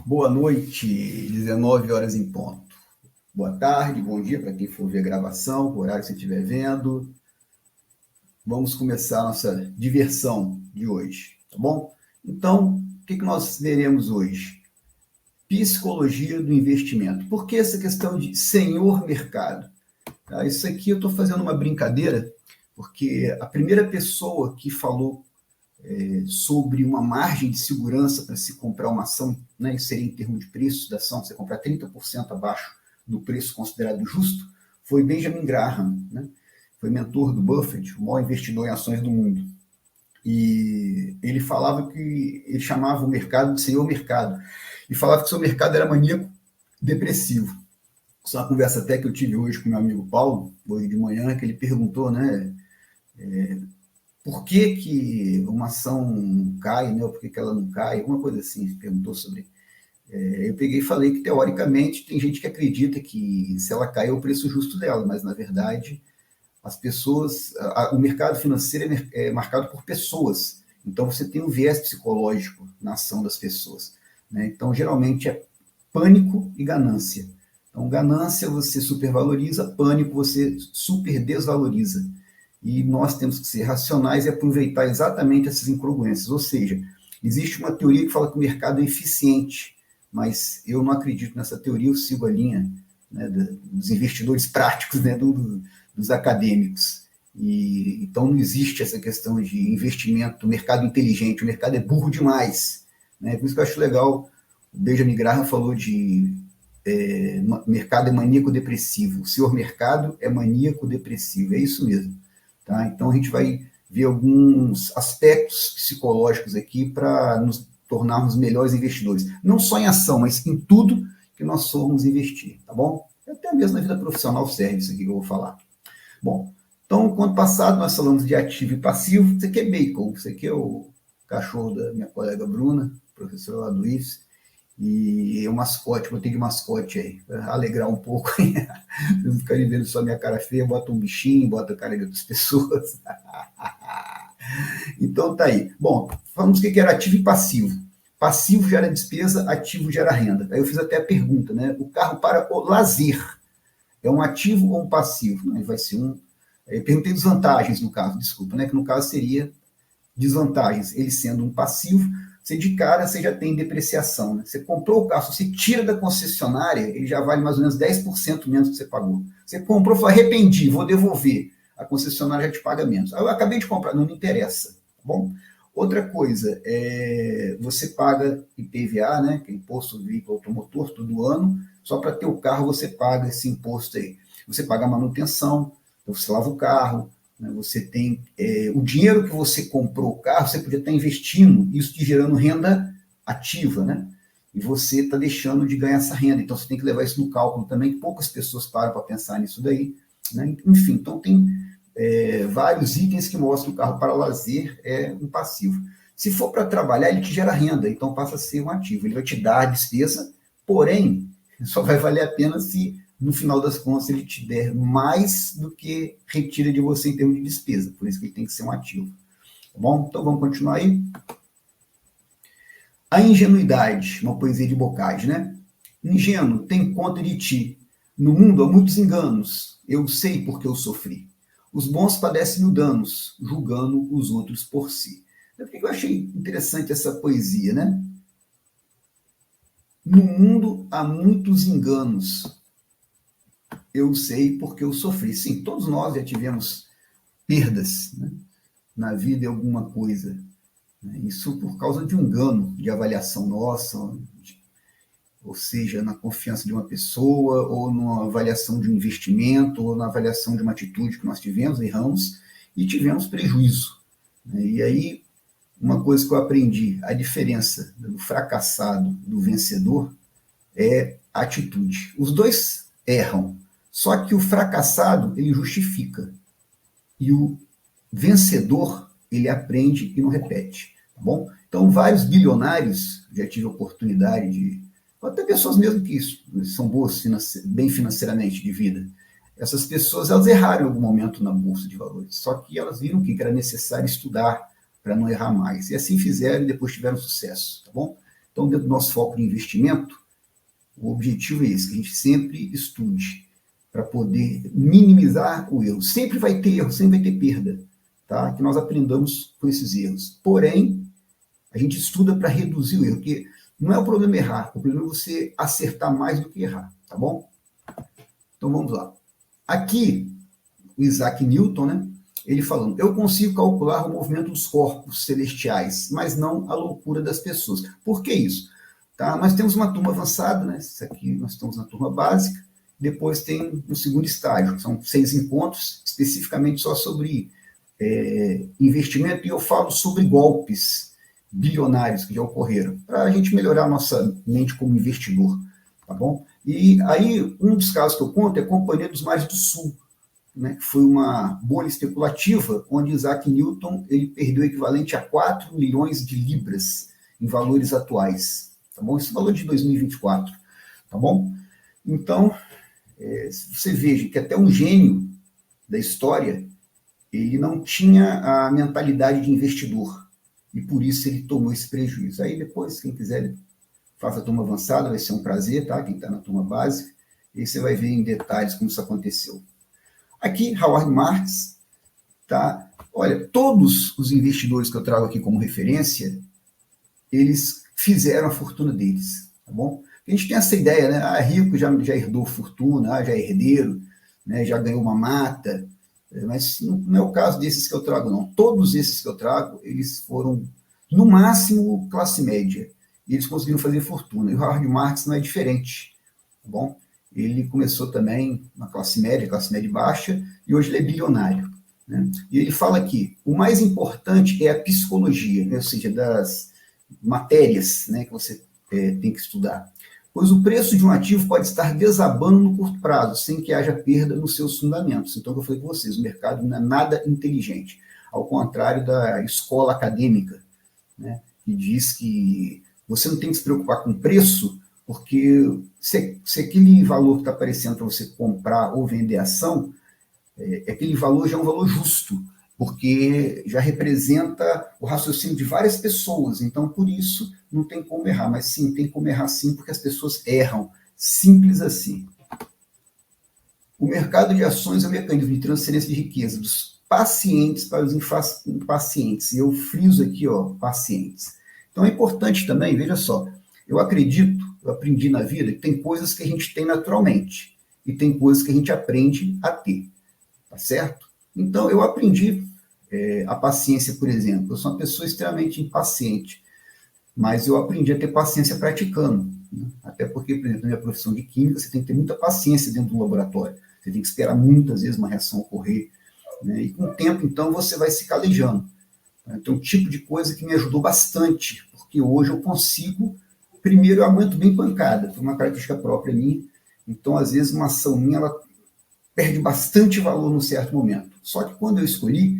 Boa noite, 19 horas em ponto. Boa tarde, bom dia para quem for ver a gravação, o horário que você estiver vendo. Vamos começar a nossa diversão de hoje, tá bom? Então, o que nós veremos hoje? Psicologia do investimento. Por que essa questão de senhor mercado? Isso aqui eu estou fazendo uma brincadeira, porque a primeira pessoa que falou sobre uma margem de segurança para se comprar uma ação, né, isso seria em termos de preço da ação, você comprar 30% abaixo do preço considerado justo, foi Benjamin Graham, né? Foi mentor do Buffett, o maior investidor em ações do mundo. E ele falava que ele chamava o mercado de senhor mercado, e falava que o seu mercado era maníaco depressivo. Isso é uma conversa até que eu tive hoje com meu amigo Paulo, hoje de manhã, que ele perguntou, né, por que uma ação cai, né? Ou por que ela não cai? Alguma coisa assim, perguntou sobre. Eu peguei e falei que, teoricamente, tem gente que acredita que se ela cai é o preço justo dela, mas, na verdade, as pessoas... o mercado financeiro é marcado por pessoas. Então, você tem um viés psicológico na ação das pessoas, né? Então, geralmente, é pânico e ganância. Então, ganância você supervaloriza, pânico você superdesvaloriza. E nós temos que ser racionais e aproveitar exatamente essas incongruências. Ou seja, existe uma teoria que fala que o mercado é eficiente, mas eu não acredito nessa teoria, eu sigo a linha, né, dos investidores práticos, né, dos acadêmicos. Então não existe essa questão de investimento, mercado inteligente, o mercado é burro demais, né? Por isso que eu acho legal, o Benjamin Graham falou de mercado é maníaco depressivo, o senhor mercado é maníaco depressivo, é isso mesmo. Tá? Então, a gente vai ver alguns aspectos psicológicos aqui para nos tornarmos melhores investidores. Não só em ação, mas em tudo que nós formos investir, tá bom? Até mesmo na vida profissional serve isso aqui que eu vou falar. Bom, então, no ano passado, nós falamos de ativo e passivo. Isso aqui é Bacon, isso aqui é o cachorro da minha colega Bruna, professora lá do IFES. E o mascote, botei de mascote aí, para alegrar um pouco. Vocês não ficarem vendo só minha cara feia, bota um bichinho, bota a cara de outras pessoas. Então tá aí. Bom, falamos o que era ativo e passivo. Passivo gera despesa, ativo gera renda. Aí eu fiz até a pergunta, né? O carro para o lazer é um ativo ou um passivo? Não, vai ser um. Eu perguntei desvantagens no caso, desculpa, né? Que no caso seria desvantagens. Ele sendo um passivo, você de cara você já tem depreciação, né? Você comprou o carro, você tira da concessionária, ele já vale mais ou menos 10% menos que você pagou. Você comprou, falou, arrependi, vou devolver. A concessionária já te paga menos. Eu acabei de comprar, não me interessa, tá bom? Outra coisa, você paga IPVA, né, que é Imposto do Veículo Automotor, todo ano, só para ter o carro você paga esse imposto aí. Você paga a manutenção, você lava o carro, você tem o dinheiro que você comprou o carro, você podia estar investindo, isso te gerando renda ativa, né? E você está deixando de ganhar essa renda. Então, você tem que levar isso no cálculo também, que poucas pessoas param para pensar nisso daí, né? Enfim, então tem vários itens que mostram que o carro para lazer é um passivo. Se for para trabalhar, ele te gera renda, então passa a ser um ativo. Ele vai te dar a despesa, porém, só vai valer a pena se no final das contas ele te der mais do que retira de você em termos de despesa, por isso que ele tem que ser um ativo, tá bom? Então vamos continuar aí. A ingenuidade, uma poesia de Bocage, né? Ingênuo, tem conta de ti, no mundo há muitos enganos, eu sei porque eu sofri, os bons padecem mil danos, julgando os outros por si. Eu achei interessante essa poesia, né? No mundo há muitos enganos, eu sei porque eu sofri. Sim, todos nós já tivemos perdas, né, na vida em alguma coisa. Isso por causa de um engano de avaliação nossa, ou seja, na confiança de uma pessoa, ou na avaliação de um investimento, ou na avaliação de uma atitude que nós tivemos, erramos, e tivemos prejuízo. E aí, uma coisa que eu aprendi, a diferença do fracassado do vencedor é a atitude. Os dois erram, só que o fracassado, ele justifica. E o vencedor, ele aprende e não repete. Tá bom? Então, vários bilionários, já tive a oportunidade de... Até pessoas mesmo que são boas, bem financeiramente de vida. Essas pessoas, elas erraram em algum momento na Bolsa de Valores. Só que elas viram que era necessário estudar para não errar mais. E assim fizeram e depois tiveram sucesso. Tá bom? Então, dentro do nosso foco de investimento, o objetivo é esse, que a gente sempre estude para poder minimizar o erro. Sempre vai ter erro, sempre vai ter perda, tá? Que nós aprendamos com esses erros. Porém, a gente estuda para reduzir o erro, porque não é o problema errar, o problema é você acertar mais do que errar, tá bom? Então, vamos lá. Aqui, o Isaac Newton, né? Ele falando, eu consigo calcular o movimento dos corpos celestiais, mas não a loucura das pessoas. Por que isso? Tá? Nós temos uma turma avançada, né? Isso aqui nós estamos na turma básica, depois tem o segundo estágio, são 6 encontros, especificamente só sobre investimento, e eu falo sobre golpes bilionários que já ocorreram, para a gente melhorar a nossa mente como investidor, tá bom? E aí, um dos casos que eu conto é a Companhia dos Mares do Sul, né, que foi uma bolha especulativa, onde Isaac Newton ele perdeu o equivalente a 4 milhões de libras em valores atuais, tá bom? Esse valor de 2024, tá bom? Então, você veja que até um gênio da história, ele não tinha a mentalidade de investidor, e por isso ele tomou esse prejuízo. Aí depois, quem quiser, faça a turma avançada, vai ser um prazer, tá? Quem está na turma básica, e você vai ver em detalhes como isso aconteceu. Aqui, Howard Marks, tá? Olha, todos os investidores que eu trago aqui como referência, eles fizeram a fortuna deles, tá bom? A gente tem essa ideia, né? Ah, rico já herdou fortuna, já é herdeiro, né? Já ganhou uma mata, mas não é o caso desses que eu trago, não. Todos esses que eu trago, eles foram, no máximo, classe média, e eles conseguiram fazer fortuna. E o Howard Marks não é diferente, tá bom? Ele começou também na classe média baixa, e hoje ele é bilionário, né? E ele fala aqui, o mais importante é a psicologia, né? Ou seja, das matérias, né, que você tem que estudar. Pois o preço de um ativo pode estar desabando no curto prazo, sem que haja perda nos seus fundamentos. Então, eu falei com vocês, o mercado não é nada inteligente, ao contrário da escola acadêmica, né, que diz que você não tem que se preocupar com preço, porque se aquele valor que está aparecendo para você comprar ou vender ação, aquele valor já é um valor justo, porque já representa o raciocínio de várias pessoas, então por isso não tem como errar, mas sim, tem como errar sim, porque as pessoas erram, simples assim. O mercado de ações é um mecanismo de transferência de riqueza dos pacientes para os impacientes, e eu friso aqui, ó, pacientes. Então é importante também, veja só, eu aprendi na vida que tem coisas que a gente tem naturalmente, e tem coisas que a gente aprende a ter, tá certo? Então, eu aprendi a paciência, por exemplo. Eu sou uma pessoa extremamente impaciente, mas eu aprendi a ter paciência praticando, né? Até porque, por exemplo, na minha profissão de química, você tem que ter muita paciência dentro do laboratório. Você tem que esperar muitas vezes uma reação ocorrer, né? E com o tempo, então, você vai se calejando. Então, um tipo de coisa que me ajudou bastante, porque hoje eu consigo, primeiro, eu aguento bem pancada, foi uma característica própria minha. Então, às vezes, uma ação minha, ela perde bastante valor num certo momento. Só que quando eu escolhi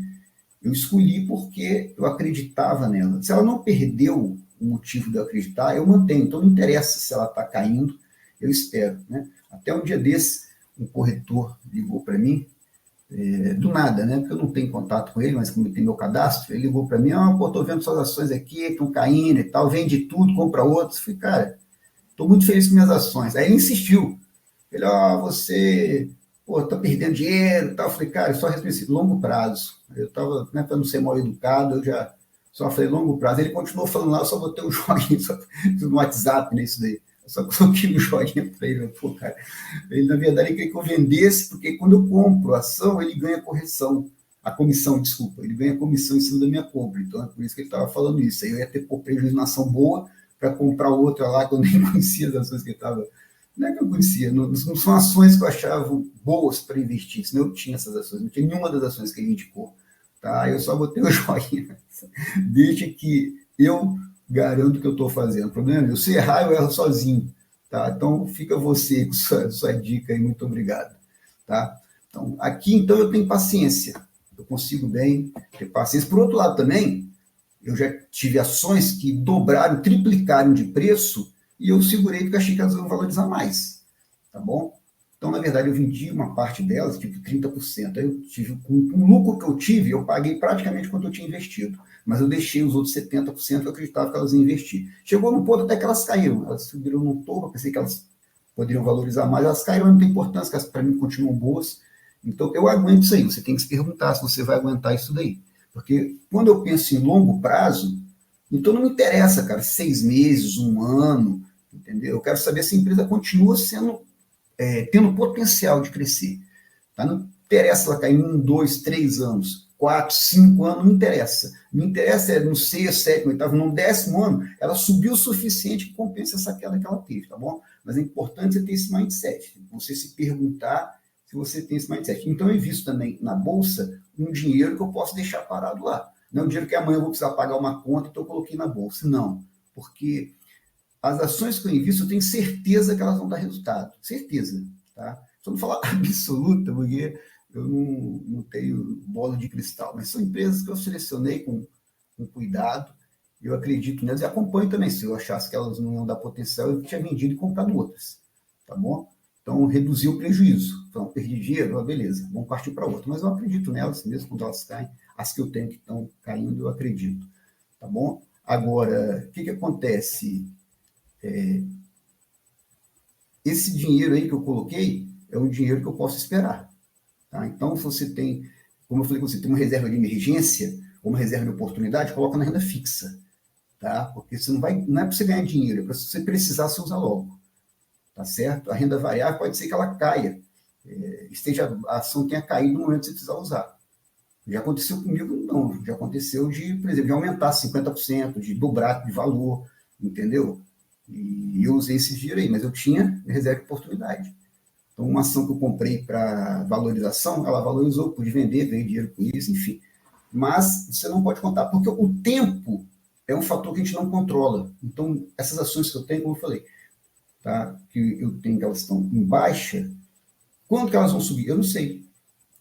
porque eu acreditava nela. Se ela não perdeu o motivo de eu acreditar, eu mantenho. Então não interessa se ela está caindo, eu espero, né? Até um dia desse, um corretor ligou para mim, do nada, né? Porque eu não tenho contato com ele, mas como ele tem meu cadastro, ele ligou para mim, pô, tô vendo suas ações aqui, estão caindo e tal, vende tudo, compra outros. Falei, cara, estou muito feliz com minhas ações. Aí ele insistiu. Ele, você tá perdendo dinheiro e tal. Eu falei, cara, eu só respeito longo prazo. Eu estava, né, para não ser mal educado, eu já só falei longo prazo. Ele continuou falando lá, eu só botei um joinha no WhatsApp, né, isso daí. Eu só coloquei um joinha para ele. Pô, cara, ele, na verdade, ele queria que eu vendesse, porque quando eu compro a ação, ele ganha comissão, desculpa, ele ganha comissão em cima da minha compra. Então, é por isso que ele estava falando isso. Aí eu ia ter prejuízo na ação boa para comprar outra lá, que eu nem conhecia as ações que ele estava. Não é que eu conhecia, não são ações que eu achava boas para investir, senão eu tinha essas ações, não tinha nenhuma das ações que ele indicou. Tá? Eu só botei o joinha. Deixa que eu garanto que eu estou fazendo. O problema é meu. Se errar, eu erro sozinho. Tá? Então, fica você com sua dica aí. Muito obrigado. Tá? Então, aqui, então, eu tenho paciência. Eu consigo bem ter paciência. Por outro lado, também, eu já tive ações que dobraram, triplicaram de preço e eu segurei porque achei que elas iam valorizar mais. Tá bom? Então, na verdade, eu vendi uma parte delas, tipo 30%. Aí eu tive, com o lucro que eu tive, eu paguei praticamente quanto eu tinha investido. mas eu deixei os outros 70% que eu acreditava que elas iam investir. Chegou num ponto até que elas caíram, elas subiram no topo, eu pensei que elas poderiam valorizar mais, elas caíram, não tem importância, que elas para mim continuam boas. Então, eu aguento isso aí, você tem que se perguntar se você vai aguentar isso daí. Porque quando eu penso em longo prazo, então não me interessa, cara, 6 meses, 1 ano, entendeu? Eu quero saber se a empresa continua tendo potencial de crescer. Tá? Não interessa ela cair em 1, 2, 3 anos, 4, 5 anos, não interessa. Me interessa no 6º, 7º, 8º, no 10º ano, ela subiu o suficiente que compensa essa queda que ela teve, tá bom? Mas é importante você ter esse mindset, você se perguntar se você tem esse mindset. Então, eu invisto também na bolsa um dinheiro que eu posso deixar parado lá. Não é um dinheiro que amanhã eu vou precisar pagar uma conta, então eu coloquei na bolsa. Não, porque as ações que eu invisto, eu tenho certeza que elas vão dar resultado. Certeza, tá? Só não falar absoluta, porque eu não tenho bola de cristal, mas são empresas que eu selecionei com cuidado, eu acredito nelas e acompanho também. Se eu achasse que elas não iam dar potencial, eu tinha vendido e comprado outras, tá bom? Então, reduzir o prejuízo. Então, perdi dinheiro, beleza, vamos partir para outra. Mas eu acredito nelas, mesmo quando elas caem. As que eu tenho que estão caindo, eu acredito, tá bom? Agora, o que acontece? Esse dinheiro aí que eu coloquei é um dinheiro que eu posso esperar. Tá? Então, se você tem, como eu falei com você, tem uma reserva de emergência, ou uma reserva de oportunidade, coloca na renda fixa. Tá? Porque você não é para você ganhar dinheiro, é para você precisar, você usa logo. Tá certo? A renda variável pode ser que ela caia, a ação tenha caído no momento que você precisar usar. Já aconteceu comigo? Não. Já aconteceu por exemplo, de aumentar 50%, de dobrar de valor, entendeu? E eu usei esse dinheiro aí, mas eu tinha reserva de oportunidade. Então, uma ação que eu comprei para valorização, ela valorizou, pude vender, ganhei dinheiro com isso, enfim. Mas você não pode contar, porque o tempo é um fator que a gente não controla. Então, essas ações que eu tenho, como eu falei, tá? Que eu tenho que elas estão em baixa, quando que elas vão subir? Eu não sei.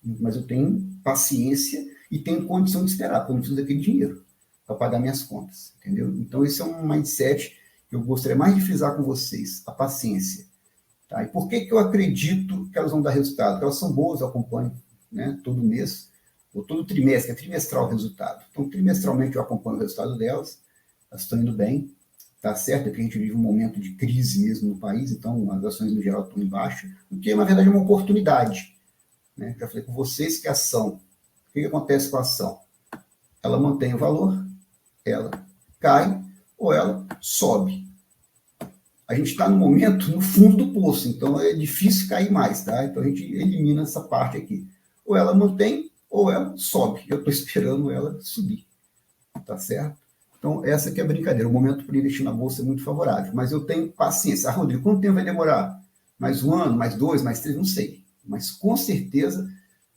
Mas eu tenho paciência e tenho condição de esperar, porque eu não preciso daquele dinheiro para pagar minhas contas, entendeu? Então, esse é um mindset que eu gostaria mais de frisar com vocês, a paciência. Tá? E por que eu acredito que elas vão dar resultado? Porque elas são boas, eu acompanho, né, todo mês, ou todo trimestre, é trimestral o resultado. Então, trimestralmente eu acompanho o resultado delas, elas estão indo bem, tá certo? É que a gente vive um momento de crise mesmo no país, então as ações no geral estão em baixa, o que na verdade é uma oportunidade. Né? Já falei com vocês que a ação, o que acontece com a ação? Ela mantém o valor, ela cai ou ela sobe. A gente está no momento no fundo do poço, então é difícil cair mais, tá? Então a gente elimina essa parte aqui. Ou ela mantém ou ela sobe. Eu estou esperando ela subir, tá certo? Então essa aqui é a brincadeira. O momento para investir na bolsa é muito favorável, mas eu tenho paciência. Rodrigo, quanto tempo vai demorar? Mais 1 ano, mais 2, mais 3? Não sei. Mas com certeza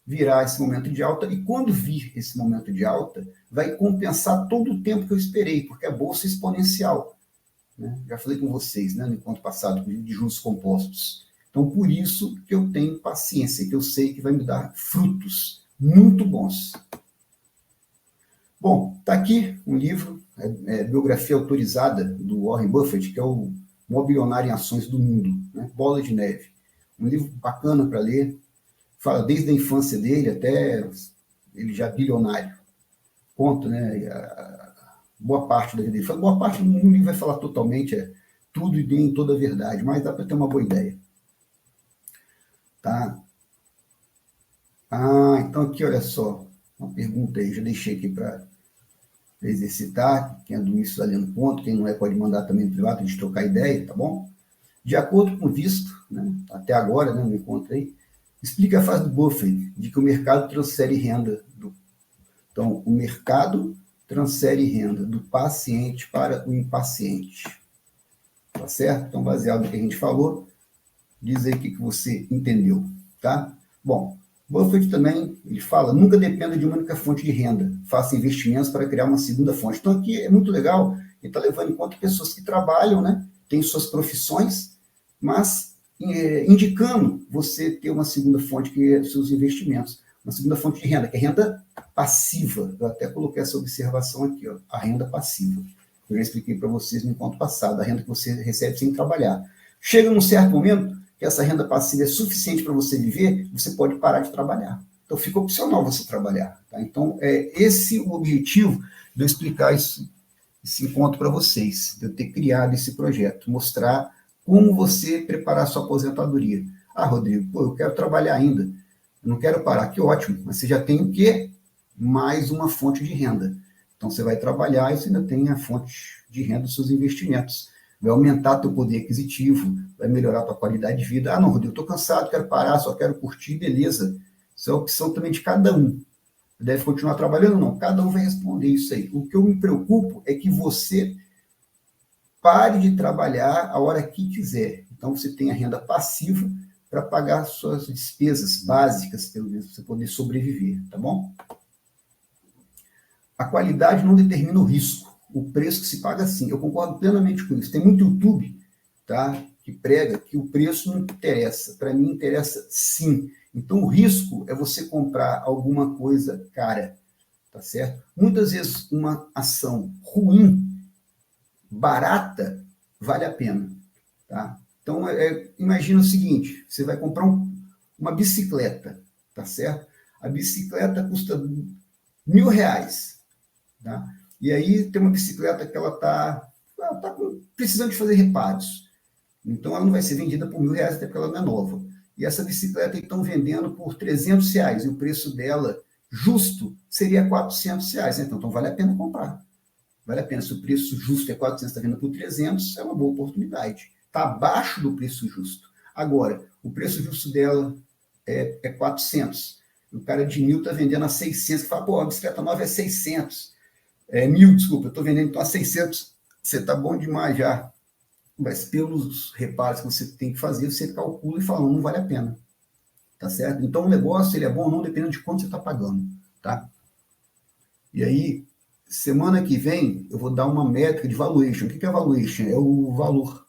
virá esse momento de alta, e quando vir esse momento de alta, vai compensar todo o tempo que eu esperei, porque a bolsa é exponencial. Né? Já falei com vocês, né, no encontro passado, de juros compostos. Então, por isso que eu tenho paciência, que eu sei que vai me dar frutos muito bons. Bom, está aqui um livro, biografia autorizada do Warren Buffett, que é o maior bilionário em ações do mundo, né? Bola de Neve. Um livro bacana para ler, fala desde a infância dele até ele já bilionário. Conta, né, boa parte da vida dele. Boa parte do livro vai falar totalmente, tudo e bem toda a verdade, mas dá para ter uma boa ideia. Tá? Então aqui, olha só, uma pergunta aí, já deixei aqui para exercitar, quem é do início está lendo ponto, quem não é pode mandar também no privado, a gente trocar ideia, tá bom? De acordo com o visto, né, até agora, né, no encontro aí, explica a fase do Buffett, de que o mercado transfere renda. Então, o mercado transfere renda do paciente para o impaciente. Tá certo? Então, baseado no que a gente falou, diz aí o que você entendeu, tá? Bom, Buffett também, ele fala, nunca dependa de uma única fonte de renda, faça investimentos para criar uma segunda fonte. Então, aqui é muito legal, ele está levando em conta pessoas que trabalham, né, têm suas profissões, mas indicando você ter uma segunda fonte, que é seus investimentos, uma segunda fonte de renda, que é renda passiva. Eu até coloquei essa observação aqui, ó, a renda passiva. Eu já expliquei para vocês no encontro passado, a renda que você recebe sem trabalhar. Chega num certo momento que essa renda passiva é suficiente para você viver, você pode parar de trabalhar. Então fica opcional você trabalhar. Tá? Então é esse o objetivo de eu explicar esse encontro para vocês, de eu ter criado esse projeto, mostrar como você preparar a sua aposentadoria. Ah, Rodrigo, pô, eu quero trabalhar ainda, eu não quero parar, que ótimo, mas você já tem o quê? Mais uma fonte de renda. Então, você vai trabalhar e você ainda tem a fonte de renda dos seus investimentos. Vai aumentar teu poder aquisitivo, vai melhorar tua qualidade de vida. Ah, não, Rodrigo, eu estou cansado, quero parar, só quero curtir, beleza. Isso é a opção também de cada um. Deve continuar trabalhando? Não, cada um vai responder isso aí. O que eu me preocupo é que você pare de trabalhar a hora que quiser. Então, você tem a renda passiva para pagar suas despesas básicas, pelo menos, para você poder sobreviver, tá bom? A qualidade não determina o risco, o preço que se paga sim. Eu concordo plenamente com isso. Tem muito YouTube, tá, que prega que o preço não interessa. Para mim, interessa sim. Então, o risco é você comprar alguma coisa cara, tá certo? Muitas vezes, uma ação ruim, barata, vale a pena, tá? Então, imagina o seguinte, você vai comprar uma bicicleta, tá certo? A bicicleta custa R$ 1.000, tá? E aí tem uma bicicleta que ela tá precisando de fazer reparos. Então, ela não vai ser vendida por R$ 1.000, até porque ela não é nova. E essa bicicleta estão vendendo por R$ 300, e o preço dela justo seria R$ 400. Então vale a pena comprar. Vale a pena. Se o preço justo é 400, está vendendo por 300, é uma boa oportunidade. Está abaixo do preço justo. Agora, o preço justo dela é 400. O cara de 1.000 está vendendo a 600. Fala, pô, a bicicleta nova é 600. 1.000, desculpa, eu estou vendendo então a 600. Você está bom demais já. Mas pelos reparos que você tem que fazer, você calcula e fala, não vale a pena. Tá certo? Então, o negócio, ele é bom ou não, dependendo de quanto você está pagando. Tá? E aí, semana que vem, eu vou dar uma métrica de valuation. O que é valuation? É o valor.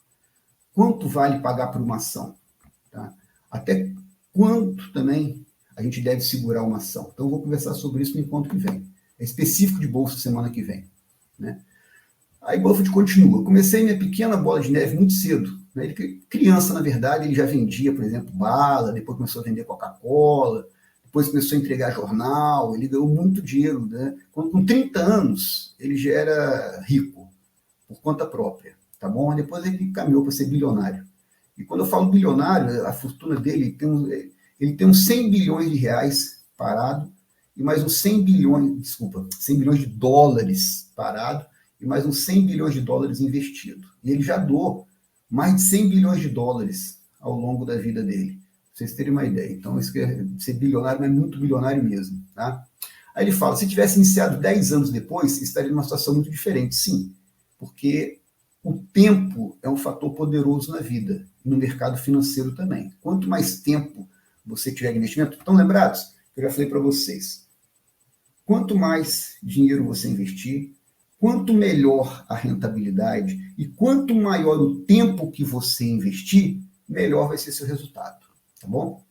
Quanto vale pagar por uma ação? Tá? Até quanto também a gente deve segurar uma ação? Então, eu vou conversar sobre isso no encontro que vem. É específico de bolsa semana que vem. Né? Aí Buffett continua. Eu comecei minha pequena bola de neve muito cedo. Né? Ele, criança, na verdade, ele já vendia, por exemplo, bala, depois começou a vender Coca-Cola, depois começou a entregar jornal, ele ganhou muito dinheiro. Né? Com 30 anos, ele já era rico, por conta própria. Tá bom? Depois ele caminhou para ser bilionário. E quando eu falo bilionário, a fortuna dele ele tem uns 100 bilhões de reais parado, e mais uns 100 bilhões de dólares parado, e mais uns 100 bilhões de dólares investido. E ele já doou mais de 100 bilhões de dólares ao longo da vida dele. Pra vocês terem uma ideia. Então, isso quer ser bilionário, mas muito bilionário mesmo. Tá? Aí ele fala, se tivesse iniciado 10 anos depois, estaria numa situação muito diferente. Sim, porque o tempo é um fator poderoso na vida, no mercado financeiro também. Quanto mais tempo você tiver de investimento, estão lembrados? Eu já falei para vocês. Quanto mais dinheiro você investir, quanto melhor a rentabilidade e quanto maior o tempo que você investir, melhor vai ser seu resultado, tá bom?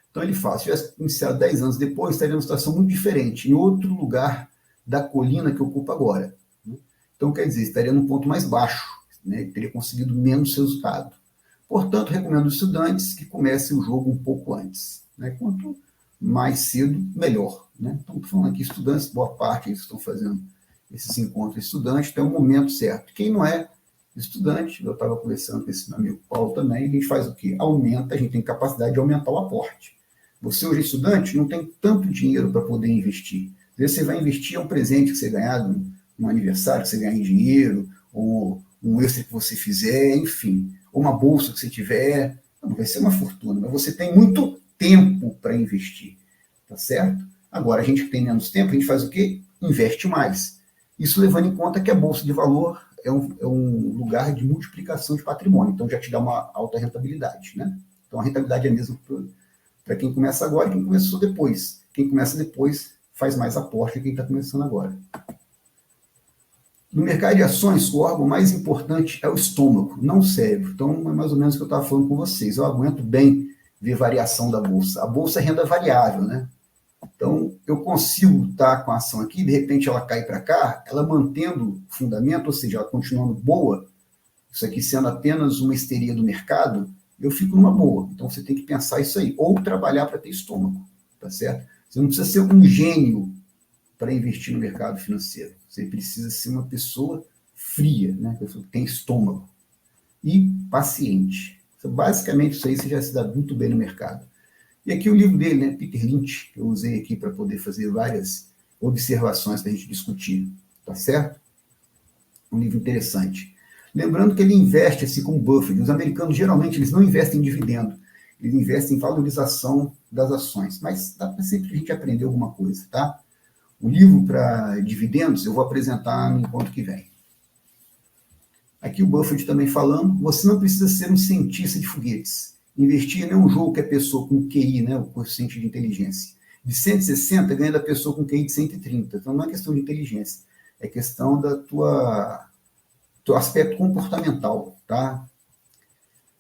Então ele fala, se tivesse iniciado 10 anos depois, estaria numa situação muito diferente, em outro lugar da colina que ocupa agora. Então, quer dizer, estaria num ponto mais baixo, né? Teria conseguido menos resultado. Portanto, recomendo aos estudantes que comecem o jogo um pouco antes. Né? Quanto mais cedo, melhor. Né? Então, estou falando aqui, estudantes, boa parte eles estão fazendo esses encontros estudantes, tem um momento certo. Quem não é estudante, eu estava conversando com esse meu amigo Paulo também, a gente faz o quê? Aumenta, a gente tem capacidade de aumentar o aporte. Você hoje é estudante, não tem tanto dinheiro para poder investir. Às vezes você vai investir um presente que você ganhar no aniversário, que você ganhar em dinheiro, ou um extra que você fizer, enfim, ou uma bolsa que você tiver, não vai ser uma fortuna, mas você tem muito tempo para investir, tá certo? Agora, a gente que tem menos tempo, a gente faz o quê? Investe mais. Isso levando em conta que a Bolsa de Valor é um lugar de multiplicação de patrimônio, então já te dá uma alta rentabilidade. Né? Então a rentabilidade é a mesma para quem começa agora e quem começou depois. Quem começa depois faz mais aporte que quem está começando agora. No mercado de ações, o órgão mais importante é o estômago, não o cérebro. Então é mais ou menos o que eu estava falando com vocês. Eu aguento bem ver variação da Bolsa. A Bolsa é renda variável, né? Então, eu consigo estar com a ação aqui, de repente ela cai para cá, ela mantendo o fundamento, ou seja, ela continuando boa, isso aqui sendo apenas uma histeria do mercado, eu fico numa boa. Então, você tem que pensar isso aí, ou trabalhar para ter estômago, tá certo? Você não precisa ser um gênio para investir no mercado financeiro. Você precisa ser uma pessoa fria, né? Pessoa que tem estômago e paciente. Então, basicamente, isso aí você já se dá muito bem no mercado. E aqui o livro dele, né, Peter Lynch, que eu usei aqui para poder fazer várias observações para a gente discutir, tá certo? Um livro interessante. Lembrando que ele investe, assim como Buffett. Os americanos, geralmente, eles não investem em dividendo, eles investem em valorização das ações. Mas dá para sempre a gente aprender alguma coisa, tá? O livro para dividendos eu vou apresentar no encontro que vem. Aqui o Buffett também falando, você não precisa ser um cientista de foguetes. Investir não é um jogo que a pessoa com QI, né, o coeficiente de inteligência, de 160 ganha da pessoa com QI de 130. Então não é questão de inteligência, é questão da teu aspecto comportamental, tá?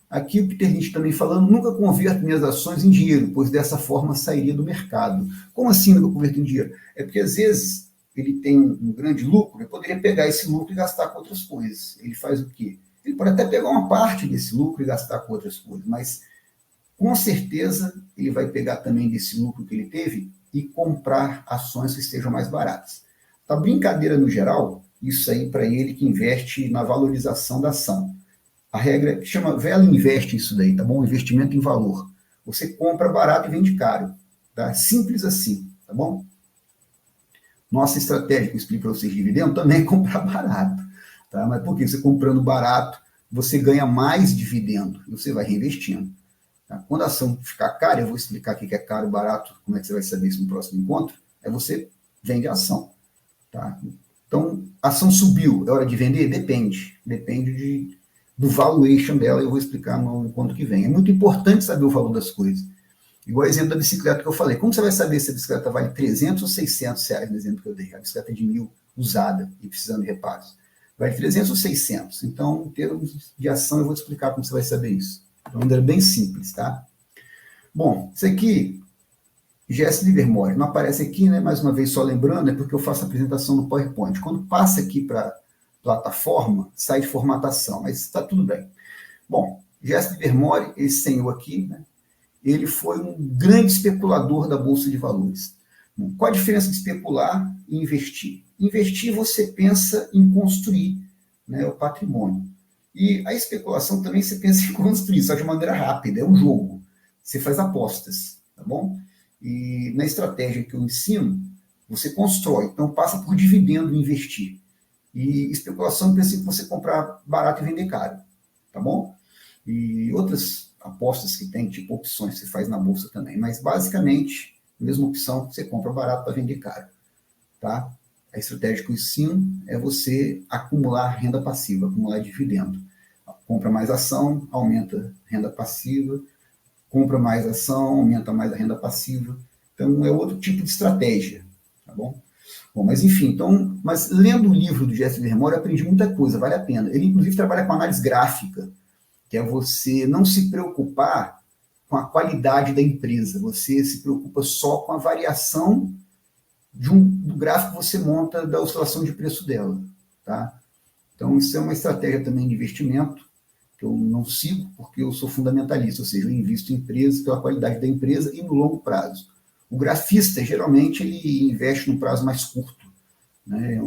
Aqui o Peter Lynch também falando, nunca converto minhas ações em dinheiro, pois dessa forma sairia do mercado. Como assim nunca converto em dinheiro? É porque às vezes ele tem um grande lucro, ele poderia pegar esse lucro e gastar com outras coisas. Ele faz o quê? Ele pode até pegar uma parte desse lucro e gastar com outras coisas, mas com certeza ele vai pegar também desse lucro que ele teve e comprar ações que estejam mais baratas. Tá brincadeira no geral, isso aí para ele que investe na valorização da ação. A regra chama Value Invest isso daí, tá bom? Investimento em valor. Você compra barato e vende caro, tá? Simples assim, tá bom? Nossa estratégia que eu explico para vocês de dividendo também é comprar barato, tá? Mas por quê? Você comprando barato, você ganha mais dividendo e você vai reinvestindo. Tá? Quando a ação ficar cara, eu vou explicar o que é caro, barato, como é que você vai saber isso no próximo encontro, aí você vende a ação, tá? Então, a ação subiu, é hora de vender? Depende. Depende do valuation dela, eu vou explicar no encontro que vem. É muito importante saber o valor das coisas. Igual o exemplo da bicicleta que eu falei. Como você vai saber se a bicicleta vale 300 ou 600 reais, no exemplo que eu dei? A bicicleta é de 1.000, usada e precisando de reparos. Vale 300 ou 600? Então, em termos de ação, eu vou te explicar como você vai saber isso. De uma maneira bem simples, tá? Bom, isso aqui, Jesse Livermore, não aparece aqui, né? Mais uma vez, só lembrando, é porque eu faço a apresentação no PowerPoint. Quando passa aqui para plataforma, sai de formatação, mas está tudo bem. Bom, Jesse Livermore, esse senhor aqui, né? Ele foi um grande especulador da Bolsa de Valores. Qual a diferença de especular e investir? Investir, você pensa em construir, né, o patrimônio. E a especulação também você pensa em construir, só de maneira rápida, é um jogo. Você faz apostas, tá bom? E na estratégia que eu ensino, você constrói. Então, passa por dividendo investir. E especulação pensa em você comprar barato e vender caro, tá bom? E outras apostas que tem, tipo opções que você faz na bolsa também. Mas, basicamente, a mesma opção, você compra barato para vender caro, tá? A estratégia que eu ensino é você acumular renda passiva, acumular dividendo. Compra mais ação, aumenta a renda passiva. Compra mais ação, aumenta mais a renda passiva. Então, é outro tipo de estratégia, tá bom? Bom, mas enfim, então, mas lendo o livro do Jesse Livermore, eu aprendi muita coisa, vale a pena. Ele, inclusive, trabalha com análise gráfica, que é você não se preocupar com a qualidade da empresa, você se preocupa só com a variação do gráfico que você monta da oscilação de preço dela, tá? Então, isso é uma estratégia também de investimento, que eu não sigo, porque eu sou fundamentalista, ou seja, eu invisto em empresas pela qualidade da empresa e no longo prazo. O grafista, geralmente, ele investe num prazo mais curto, né?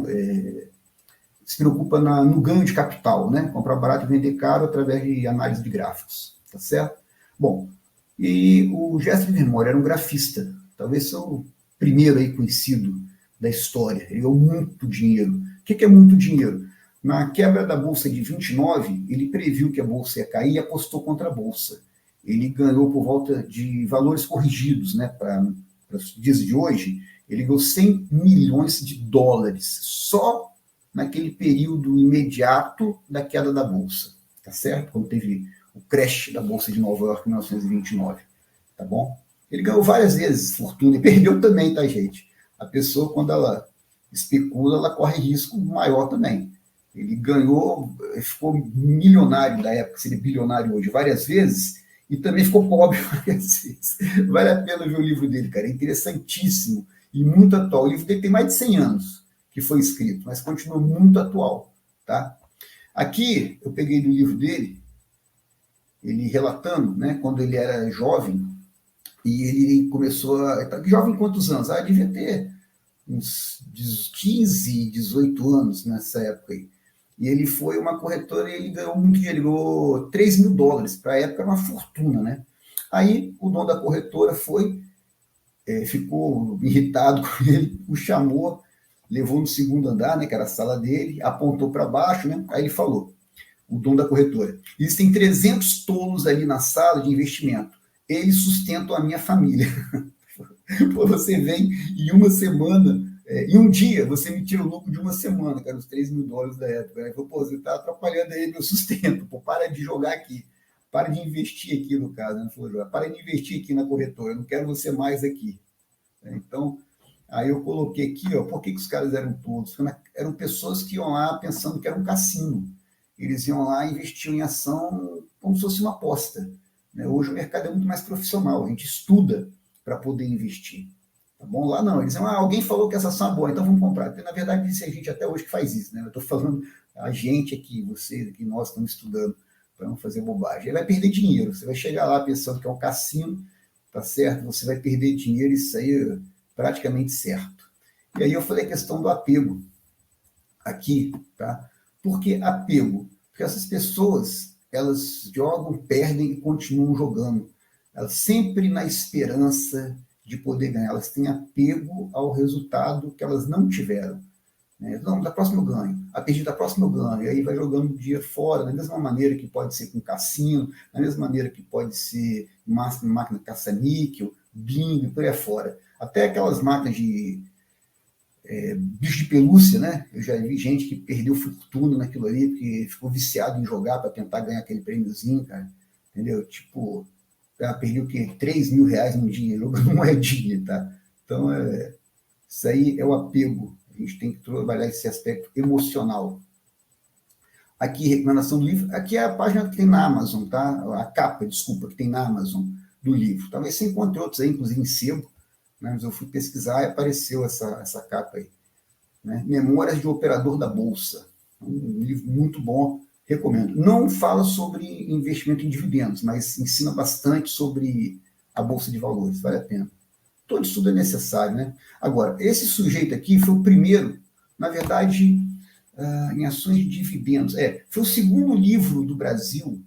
Se preocupa no ganho de capital, né? Comprar barato e vender caro através de análise de gráficos, tá certo? Bom, e o Jesse Livermore era um grafista, talvez seja o primeiro aí conhecido da história. Ele ganhou muito dinheiro. O que é muito dinheiro? Na quebra da Bolsa de 29, ele previu que a Bolsa ia cair e apostou contra a Bolsa. Ele ganhou por volta de valores corrigidos, né, para os dias de hoje, ele ganhou 100 milhões de dólares só naquele período imediato da queda da Bolsa, tá certo? Quando teve o crash da Bolsa de Nova York em 1929, tá bom? Ele ganhou várias vezes fortuna e perdeu também, tá, gente? A pessoa, quando ela especula, ela corre risco maior também. Ele ganhou, ficou milionário da época, seria bilionário hoje, várias vezes, e também ficou pobre várias vezes. Vale a pena ver o livro dele, cara, é interessantíssimo e muito atual. O livro dele tem mais de 100 anos que foi escrito, mas continua muito atual, tá? Aqui, eu peguei do livro dele, ele relatando, né, quando ele era jovem, e ele começou a... Jovem quantos anos? Devia ter uns 15, 18 anos nessa época aí. E ele foi uma corretora e ele ganhou muito dinheiro, ele ganhou $3.000. Para a época era uma fortuna, né? Aí o dono da corretora ficou irritado com ele, o chamou, levou no segundo andar, né, que era a sala dele, apontou para baixo, né? Aí ele falou, o dono da corretora, existem 300 tolos ali na sala de investimento, eles sustentam a minha família. Você vem em uma semana, em um dia, você me tira o lucro de uma semana, cara, os $3.000 da época. Aí falou, você está atrapalhando aí meu sustento, para de jogar aqui, para de investir aqui no caso, né? Falou, para de investir aqui na corretora, eu não quero você mais aqui. Então, aí eu coloquei aqui, por que os caras eram todos? Eram pessoas que iam lá pensando que era um cassino. Eles iam lá e investiam em ação como se fosse uma aposta. Hoje o mercado é muito mais profissional, a gente estuda para poder investir. Tá bom? Lá não, eles dizem, alguém falou que essa ação é boa, então vamos comprar. Porque, na verdade, existe gente até hoje que faz isso. Né? Eu estou falando a gente aqui, vocês aqui, nós estamos estudando para não fazer bobagem. Ele vai perder dinheiro, você vai chegar lá pensando que é um cassino, tá certo? Você vai perder dinheiro, isso aí é praticamente certo. E aí eu falei a questão do apego aqui, tá? Por que apego? Porque essas pessoas, elas jogam, perdem e continuam jogando. Elas sempre na esperança de poder ganhar. Elas têm apego ao resultado que elas não tiveram. Não, da próxima eu ganho. A perder da próxima eu ganho. E aí vai jogando o dinheiro fora, da mesma maneira que pode ser com cassino, da mesma maneira que pode ser máquina caça-níquel, bingo, por aí fora. Até aquelas máquinas de bicho de pelúcia, né? Eu já vi gente que perdeu fortuna naquilo ali, porque ficou viciado em jogar para tentar ganhar aquele prêmiozinho, cara. Entendeu? Tipo, perdeu o quê? R$3.000 num dia, jogando moedinha, tá? Então, isso aí é o apego. A gente tem que trabalhar esse aspecto emocional. Aqui, recomendação do livro. Aqui é a página que tem na Amazon, tá? A capa, desculpa, que tem na Amazon do livro. Talvez você encontre outros aí, inclusive em sebo, né? Mas eu fui pesquisar e apareceu essa capa aí. Né? Memórias de Operador da Bolsa. Um livro muito bom, recomendo. Não fala sobre investimento em dividendos, mas ensina bastante sobre a Bolsa de Valores, vale a pena. Todo estudo é necessário, né? Agora, esse sujeito aqui foi o primeiro, na verdade, em ações de dividendos. Foi o segundo livro do Brasil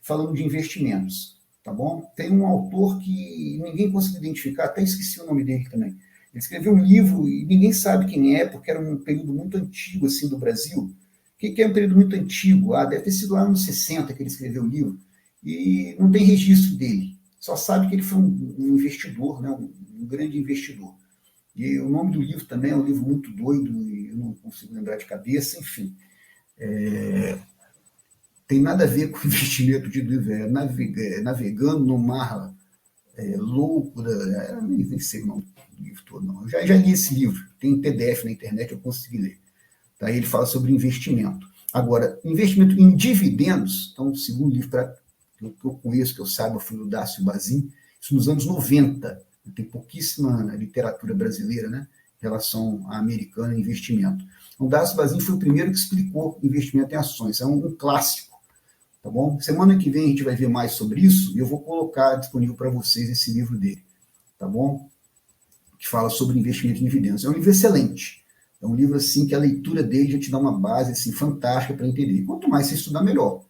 falando de investimentos, tá bom? Tem um autor que ninguém conseguiu identificar, até esqueci o nome dele também. Ele escreveu um livro e ninguém sabe quem é, porque era um período muito antigo assim do Brasil. O que é um período muito antigo? Deve ter sido lá nos 60 que ele escreveu o livro, e não tem registro dele. Só sabe que ele foi um investidor, né? Um grande investidor. E o nome do livro também é um livro muito doido, e eu não consigo lembrar de cabeça, enfim. Tem nada a ver com o investimento de livro, navegando no mar louco, nem sei o nome do livro todo, não. Eu já li esse livro, tem PDF na internet, eu consegui ler. Tá? Ele fala sobre investimento. Agora, investimento em dividendos, então, o segundo livro que eu conheço, que eu saiba, foi o Dácio Bazin, isso nos anos 90. Tem pouquíssima literatura brasileira, né, em relação à americana e investimento. Então, o Dácio Bazin foi o primeiro que explicou investimento em ações. É um clássico, tá bom? Semana que vem a gente vai ver mais sobre isso e eu vou colocar disponível para vocês esse livro dele, tá bom? Que fala sobre investimento em dividendos. É um livro excelente. É um livro assim que a leitura dele já te dá uma base assim fantástica para entender. E quanto mais você estudar, melhor,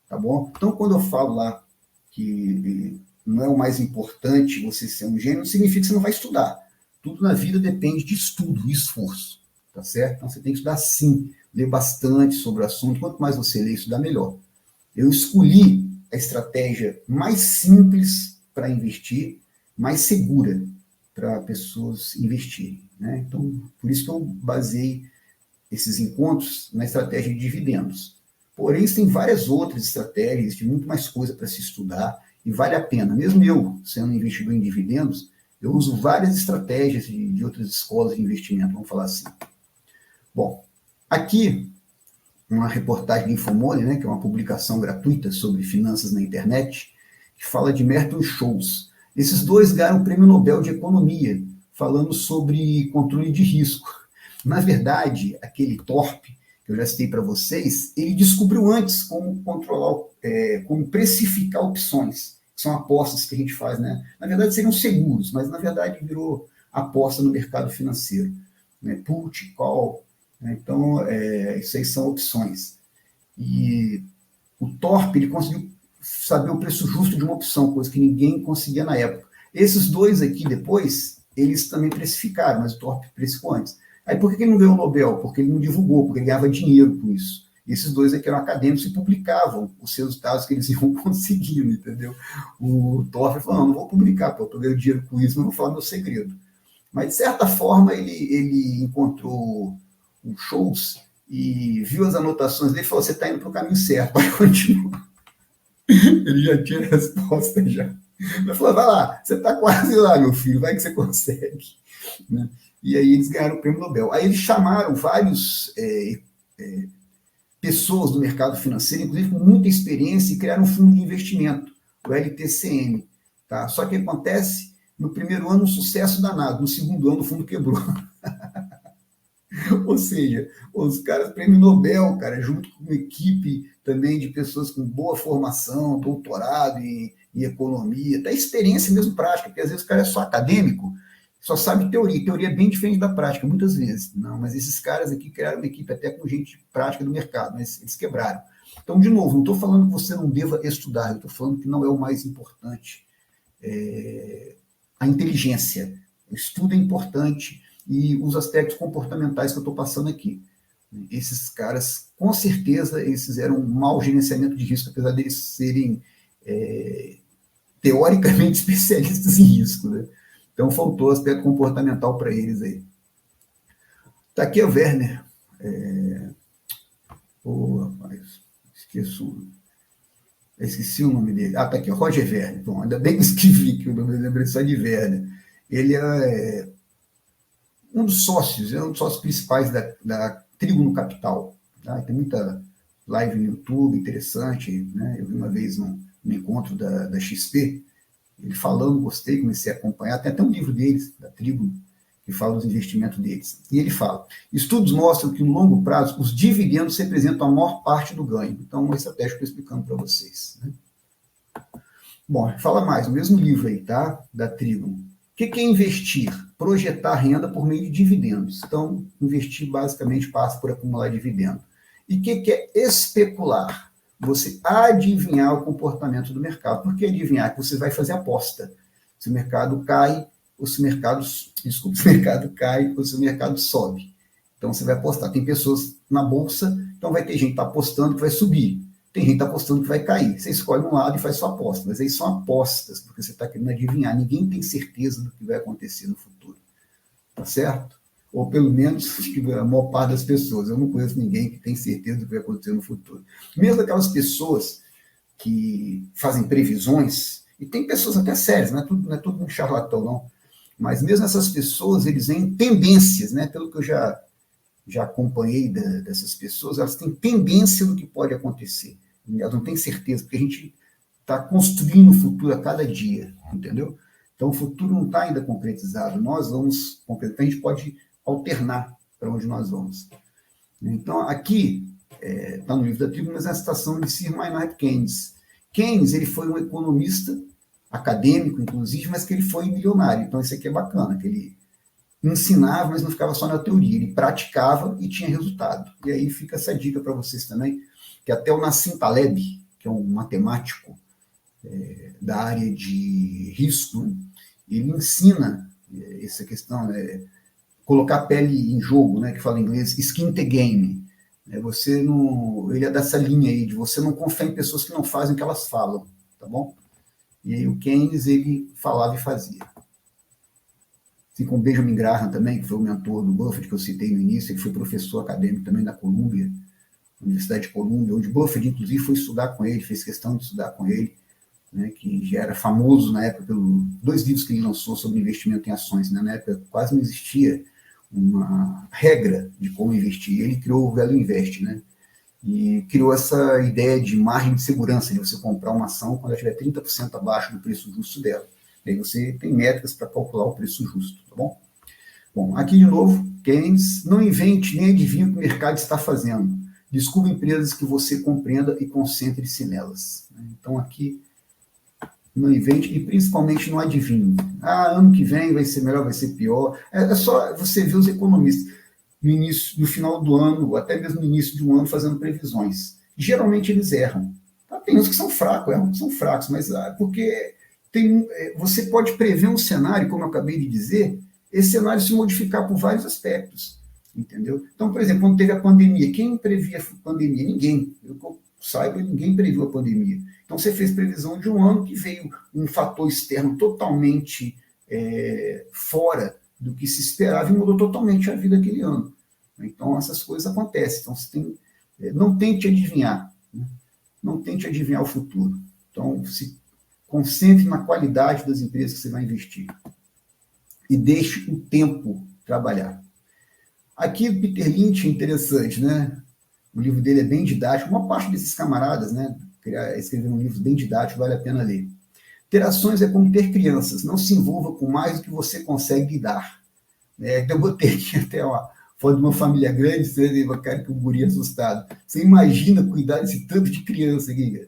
tá bom? Então, quando eu falo lá que não é o mais importante você ser um gênio, não significa que você não vai estudar. Tudo na vida depende de estudo e esforço, tá certo? Então você tem que estudar sim, ler bastante sobre o assunto. Quanto mais você ler e estudar, melhor. Eu escolhi a estratégia mais simples para investir, mais segura para pessoas investirem, né? Então, por isso que eu baseei esses encontros na estratégia de dividendos. Porém, tem várias outras estratégias, tem muito mais coisa para se estudar, e vale a pena. Mesmo eu, sendo investidor em dividendos, eu uso várias estratégias de outras escolas de investimento, vamos falar assim. Bom, aqui, uma reportagem do Infomoney, né, que é uma publicação gratuita sobre finanças na internet, que fala de Merton Scholes. Esses dois ganharam o Prêmio Nobel de Economia, falando sobre controle de risco. Na verdade, aquele Thorpe, que eu já citei para vocês, ele descobriu antes como controlar, como precificar opções, que são apostas que a gente faz, né? Na verdade, seriam seguros, mas na verdade virou aposta no mercado financeiro. né? Put, call, né? Então, isso aí são opções. E o Thorpe, ele conseguiu saber o preço justo de uma opção, coisa que ninguém conseguia na época. Esses dois aqui depois, eles também precificaram, mas o Thorpe precificou antes. Aí por que ele não ganhou o Nobel? Porque ele não divulgou, porque ele ganhava dinheiro com isso. Esses dois aqui eram acadêmicos e publicavam os resultados que eles iam conseguindo, entendeu? O Thorpe falou, não vou publicar, pô, estou ganhando dinheiro com isso, não vou falar meu segredo. Mas, de certa forma, ele encontrou o Scholz e viu as anotações dele e falou, você está indo para o caminho certo, pode continuar. Ele já tinha a resposta já. Ele falou, vai lá, você está quase lá, meu filho, vai que você consegue. Né? E aí eles ganharam o prêmio Nobel. Aí eles chamaram vários pessoas do mercado financeiro, inclusive com muita experiência, e criaram um fundo de investimento, o LTCM. Tá? Só que acontece, no primeiro ano, um sucesso danado, no segundo ano, o fundo quebrou. Ou seja, os caras, prêmio Nobel, cara, junto com uma equipe também de pessoas com boa formação, doutorado em economia, até experiência mesmo prática, porque às vezes o cara é só acadêmico, só sabe teoria. Teoria é bem diferente da prática, muitas vezes. Não, mas esses caras aqui criaram uma equipe até com gente prática do mercado, mas eles quebraram. Então, de novo, não estou falando que você não deva estudar, eu estou falando que não é o mais importante. A inteligência. O estudo é importante e os aspectos comportamentais que eu estou passando aqui. Esses caras, com certeza, eles fizeram um mau gerenciamento de risco, apesar de eles serem teoricamente especialistas em risco, né? Então, faltou aspecto comportamental para eles aí. Tá aqui o Werner. Rapaz, esqueci o nome dele. Ah, tá aqui, Roger Werner. Bom, ainda bem que escrevi, que eu lembrei só de Werner. Ele é um dos sócios principais da Trigo no Capital. Tá? Tem muita live no YouTube interessante, né? Eu vi uma vez no encontro da XP, ele falando, gostei, comecei a acompanhar, tem até um livro deles, da Trigo, que fala dos investimentos deles. E ele fala, estudos mostram que no longo prazo os dividendos representam a maior parte do ganho. Então, uma estratégia que eu estou explicando para vocês. Né? Bom, fala mais, o mesmo livro aí, tá? Da Trigo. O que é investir? Projetar renda por meio de dividendos. Então, investir basicamente passa por acumular dividendo. E o que é especular? Você adivinhar o comportamento do mercado. Por que adivinhar? Que você vai fazer aposta. Se o mercado cai, ou se o mercado cai, ou se o mercado sobe. Então, você vai apostar. Tem pessoas na bolsa, então vai ter gente que está apostando que vai subir. Tem gente que está apostando que vai cair. Você escolhe um lado e faz sua aposta. Mas aí são apostas, porque você está querendo adivinhar. Ninguém tem certeza do que vai acontecer no futuro. Tá certo? Ou pelo menos a maior parte das pessoas. Eu não conheço ninguém que tem certeza do que vai acontecer no futuro. Mesmo aquelas pessoas que fazem previsões, e tem pessoas até sérias, não é tudo um charlatão, não. Mas mesmo essas pessoas, eles têm tendências, né? Pelo que eu já acompanhei dessas pessoas, elas têm tendência do que pode acontecer. Elas não têm certeza, porque a gente está construindo o futuro a cada dia, entendeu? Então, o futuro não está ainda concretizado. Nós vamos concretizar, a gente pode alternar para onde nós vamos. Então, aqui, está no livro da Trigo, mas é a citação de Sir Maynard Keynes. Keynes, ele foi um economista, acadêmico, inclusive, mas que ele foi milionário. Então, isso aqui é bacana, que ele ensinava, mas não ficava só na teoria. Ele praticava e tinha resultado. E aí fica essa dica para vocês também, que até o Nassim Taleb, que é um matemático da área de risco, né? Ele ensina essa questão, colocar a pele em jogo, né, que fala em inglês, skin the game. Você não, ele é dessa linha aí, de você não confiar em pessoas que não fazem o que elas falam, tá bom? E aí o Keynes, ele falava e fazia. Assim como Benjamin Graham também, que foi o mentor do Buffett, que eu citei no início, ele foi professor acadêmico também da Columbia, Universidade de Columbia, onde Buffett, inclusive, foi estudar com ele, fez questão de estudar com ele, né, que já era famoso na época pelos 2 livros que ele lançou sobre investimento em ações. Né? Na época quase não existia uma regra de como investir. Ele criou o Value Invest, né? E criou essa ideia de margem de segurança, de você comprar uma ação quando ela estiver 30% abaixo do preço justo dela. E aí você tem métricas para calcular o preço justo, tá bom? Bom, aqui de novo, Keynes, não invente nem adivinhe o que o mercado está fazendo. Descubra empresas que você compreenda e concentre-se nelas. Então aqui não invente e principalmente não adivinhe. Ano que vem vai ser melhor, vai ser pior. É só você ver os economistas no final do ano, ou até mesmo no início de um ano, fazendo previsões. Geralmente eles erram. Tem uns que são fracos, erram que são fracos, mas porque você pode prever um cenário, como eu acabei de dizer, esse cenário se modificar por vários aspectos, entendeu? Então, por exemplo, quando teve a pandemia, quem previa a pandemia? Ninguém. Eu saiba, ninguém previu a pandemia. Então, você fez previsão de um ano que veio um fator externo totalmente fora do que se esperava e mudou totalmente a vida daquele ano. Então, essas coisas acontecem. Então, você não tente adivinhar. Né? Não tente adivinhar o futuro. Então, se concentre na qualidade das empresas que você vai investir. E deixe o tempo trabalhar. Aqui, o Peter Lynch é interessante, né? O livro dele é bem didático. Uma parte desses camaradas, né, escreveram um livro bem didático, vale a pena ler. Ter ações é como ter crianças. Não se envolva com mais do que você consegue dar. Eu botei aqui até uma foto de uma família grande, você cara, que o guri assustado. Você imagina cuidar desse tanto de criança aqui.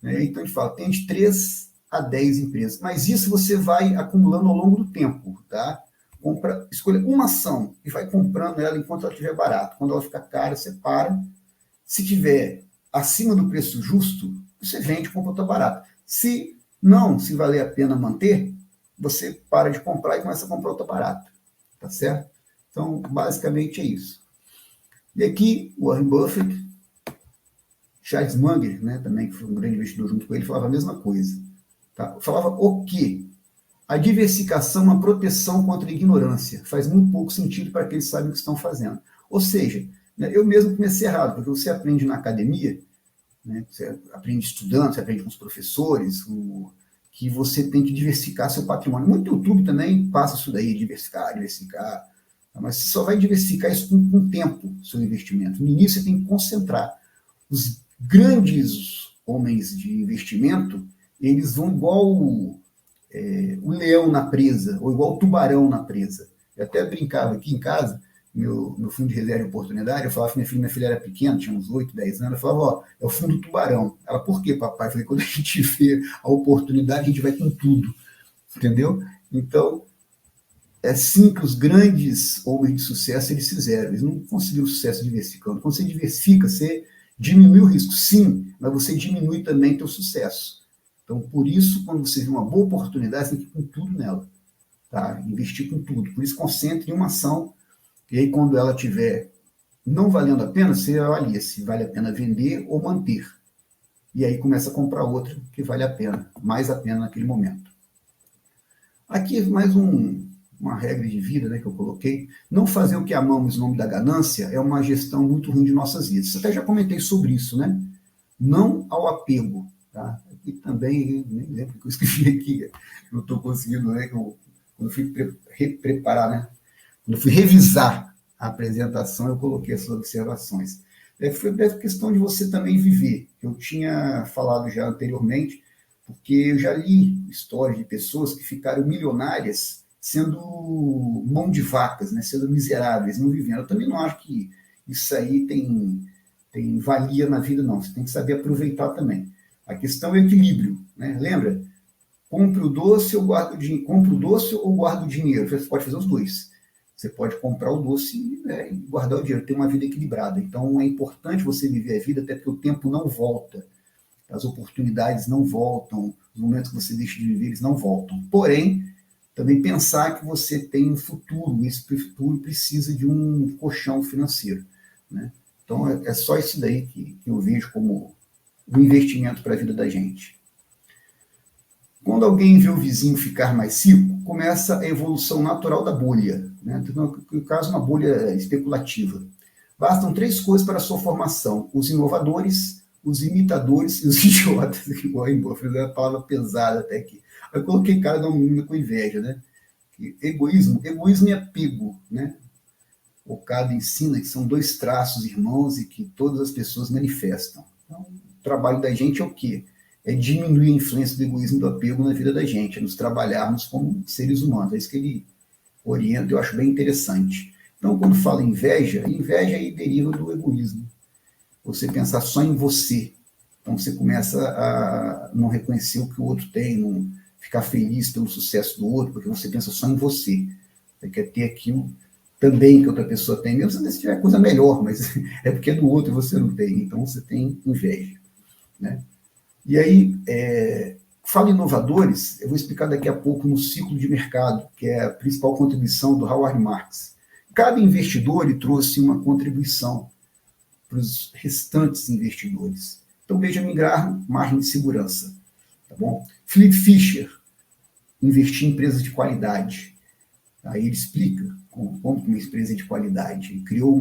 Então, a gente fala, tem de 3 a 10 empresas. Mas isso você vai acumulando ao longo do tempo, tá? Escolha uma ação e vai comprando ela enquanto ela estiver barata. Quando ela ficar cara, você para. Se tiver acima do preço justo, você vende e compra outra barata. Se valer a pena manter, você para de comprar e começa a comprar outra barata. Tá certo? Então, basicamente é isso. E aqui, o Warren Buffett, Charles Munger, né, também, que foi um grande investidor junto com ele, falava a mesma coisa. Tá? Falava o quê? A diversificação é uma proteção contra a ignorância. Faz muito pouco sentido para aqueles que sabem o que estão fazendo. Ou seja, né, eu mesmo comecei errado, porque você aprende na academia, né, você aprende estudando, você aprende com os professores, que você tem que diversificar seu patrimônio. Muito YouTube também passa isso daí, diversificar. Mas você só vai diversificar isso com o tempo, seu investimento. No início você tem que concentrar. Os grandes homens de investimento, eles vão igual o leão na presa, ou igual o tubarão na presa. Eu até brincava aqui em casa, meu fundo de reserva de oportunidade, eu falava que minha filha era pequena, tinha uns 8, 10 anos, eu falava, é o fundo do tubarão. Ela, por quê, papai? Eu falei, quando a gente vê a oportunidade, a gente vai com tudo, entendeu? Então, é assim que os grandes homens de sucesso eles fizeram, eles não conseguiram sucesso diversificando. Quando você diversifica, você diminui o risco, sim, mas você diminui também o seu sucesso. Então, por isso, quando você vê uma boa oportunidade, você tem que ir com tudo nela, tá? Investir com tudo. Por isso, concentre em uma ação. E aí, quando ela estiver não valendo a pena, você avalia se vale a pena vender ou manter. E aí começa a comprar outra que vale a pena, mais a pena naquele momento. Aqui mais uma regra de vida, né, que eu coloquei. Não fazer o que amamos em nome da ganância é uma gestão muito ruim de nossas vidas. Até já comentei sobre isso, né? Não ao apego. Tá? Aqui também, nem lembro o que eu escrevi aqui, não estou conseguindo, né? Quando eu fui preparar, né? Quando eu fui revisar a apresentação, eu coloquei essas observações. Foi a questão de você também viver. Eu tinha falado já anteriormente, porque eu já li histórias de pessoas que ficaram milionárias sendo mão de vacas, né? Sendo miseráveis, não vivendo. Eu também não acho que isso aí tem valia na vida, não. Você tem que saber aproveitar também. A questão é o equilíbrio, né? Lembra? Compre o doce ou guarda o dinheiro. Compre o doce ou guarda o dinheiro. Você pode fazer os dois. Você pode comprar o doce, né, e guardar o dinheiro, ter uma vida equilibrada. Então, é importante você viver a vida, até porque o tempo não volta. As oportunidades não voltam, os momentos que você deixa de viver, eles não voltam. Porém, também pensar que você tem um futuro, esse futuro precisa de um colchão financeiro. Né? Então, é só isso daí que eu vejo como um investimento para a vida da gente. Quando alguém vê o vizinho ficar mais rico, começa a evolução natural da bolha. Né? No caso, uma bolha especulativa. Bastam 3 coisas para a sua formação: os inovadores, os imitadores e os idiotas. Warren Buffett é uma palavra pesada até aqui. Eu coloquei cara da menina com inveja. Né? Egoísmo e apego. Né? O Okada ensina que são 2 traços irmãos e que todas as pessoas manifestam. Então, o trabalho da gente é o quê? É diminuir a influência do egoísmo e do apego na vida da gente, é nos trabalharmos como seres humanos. É isso que ele orienta, eu acho bem interessante. Então, quando fala inveja aí deriva do egoísmo. Você pensar só em você. Então, você começa a não reconhecer o que o outro tem, não ficar feliz pelo sucesso do outro, porque você pensa só em você. Você quer ter aquilo também que outra pessoa tem, mesmo se tiver coisa melhor, mas é porque é do outro e você não tem. Então, você tem inveja, né? E aí, fala inovadores, eu vou explicar daqui a pouco no ciclo de mercado, que é a principal contribuição do Howard Marks. Cada investidor ele trouxe uma contribuição para os restantes investidores. Então, Benjamin Graham, margem de segurança. Tá bom? Philip Fisher, investir em empresas de qualidade. Aí ele explica como uma empresa de qualidade. Ele criou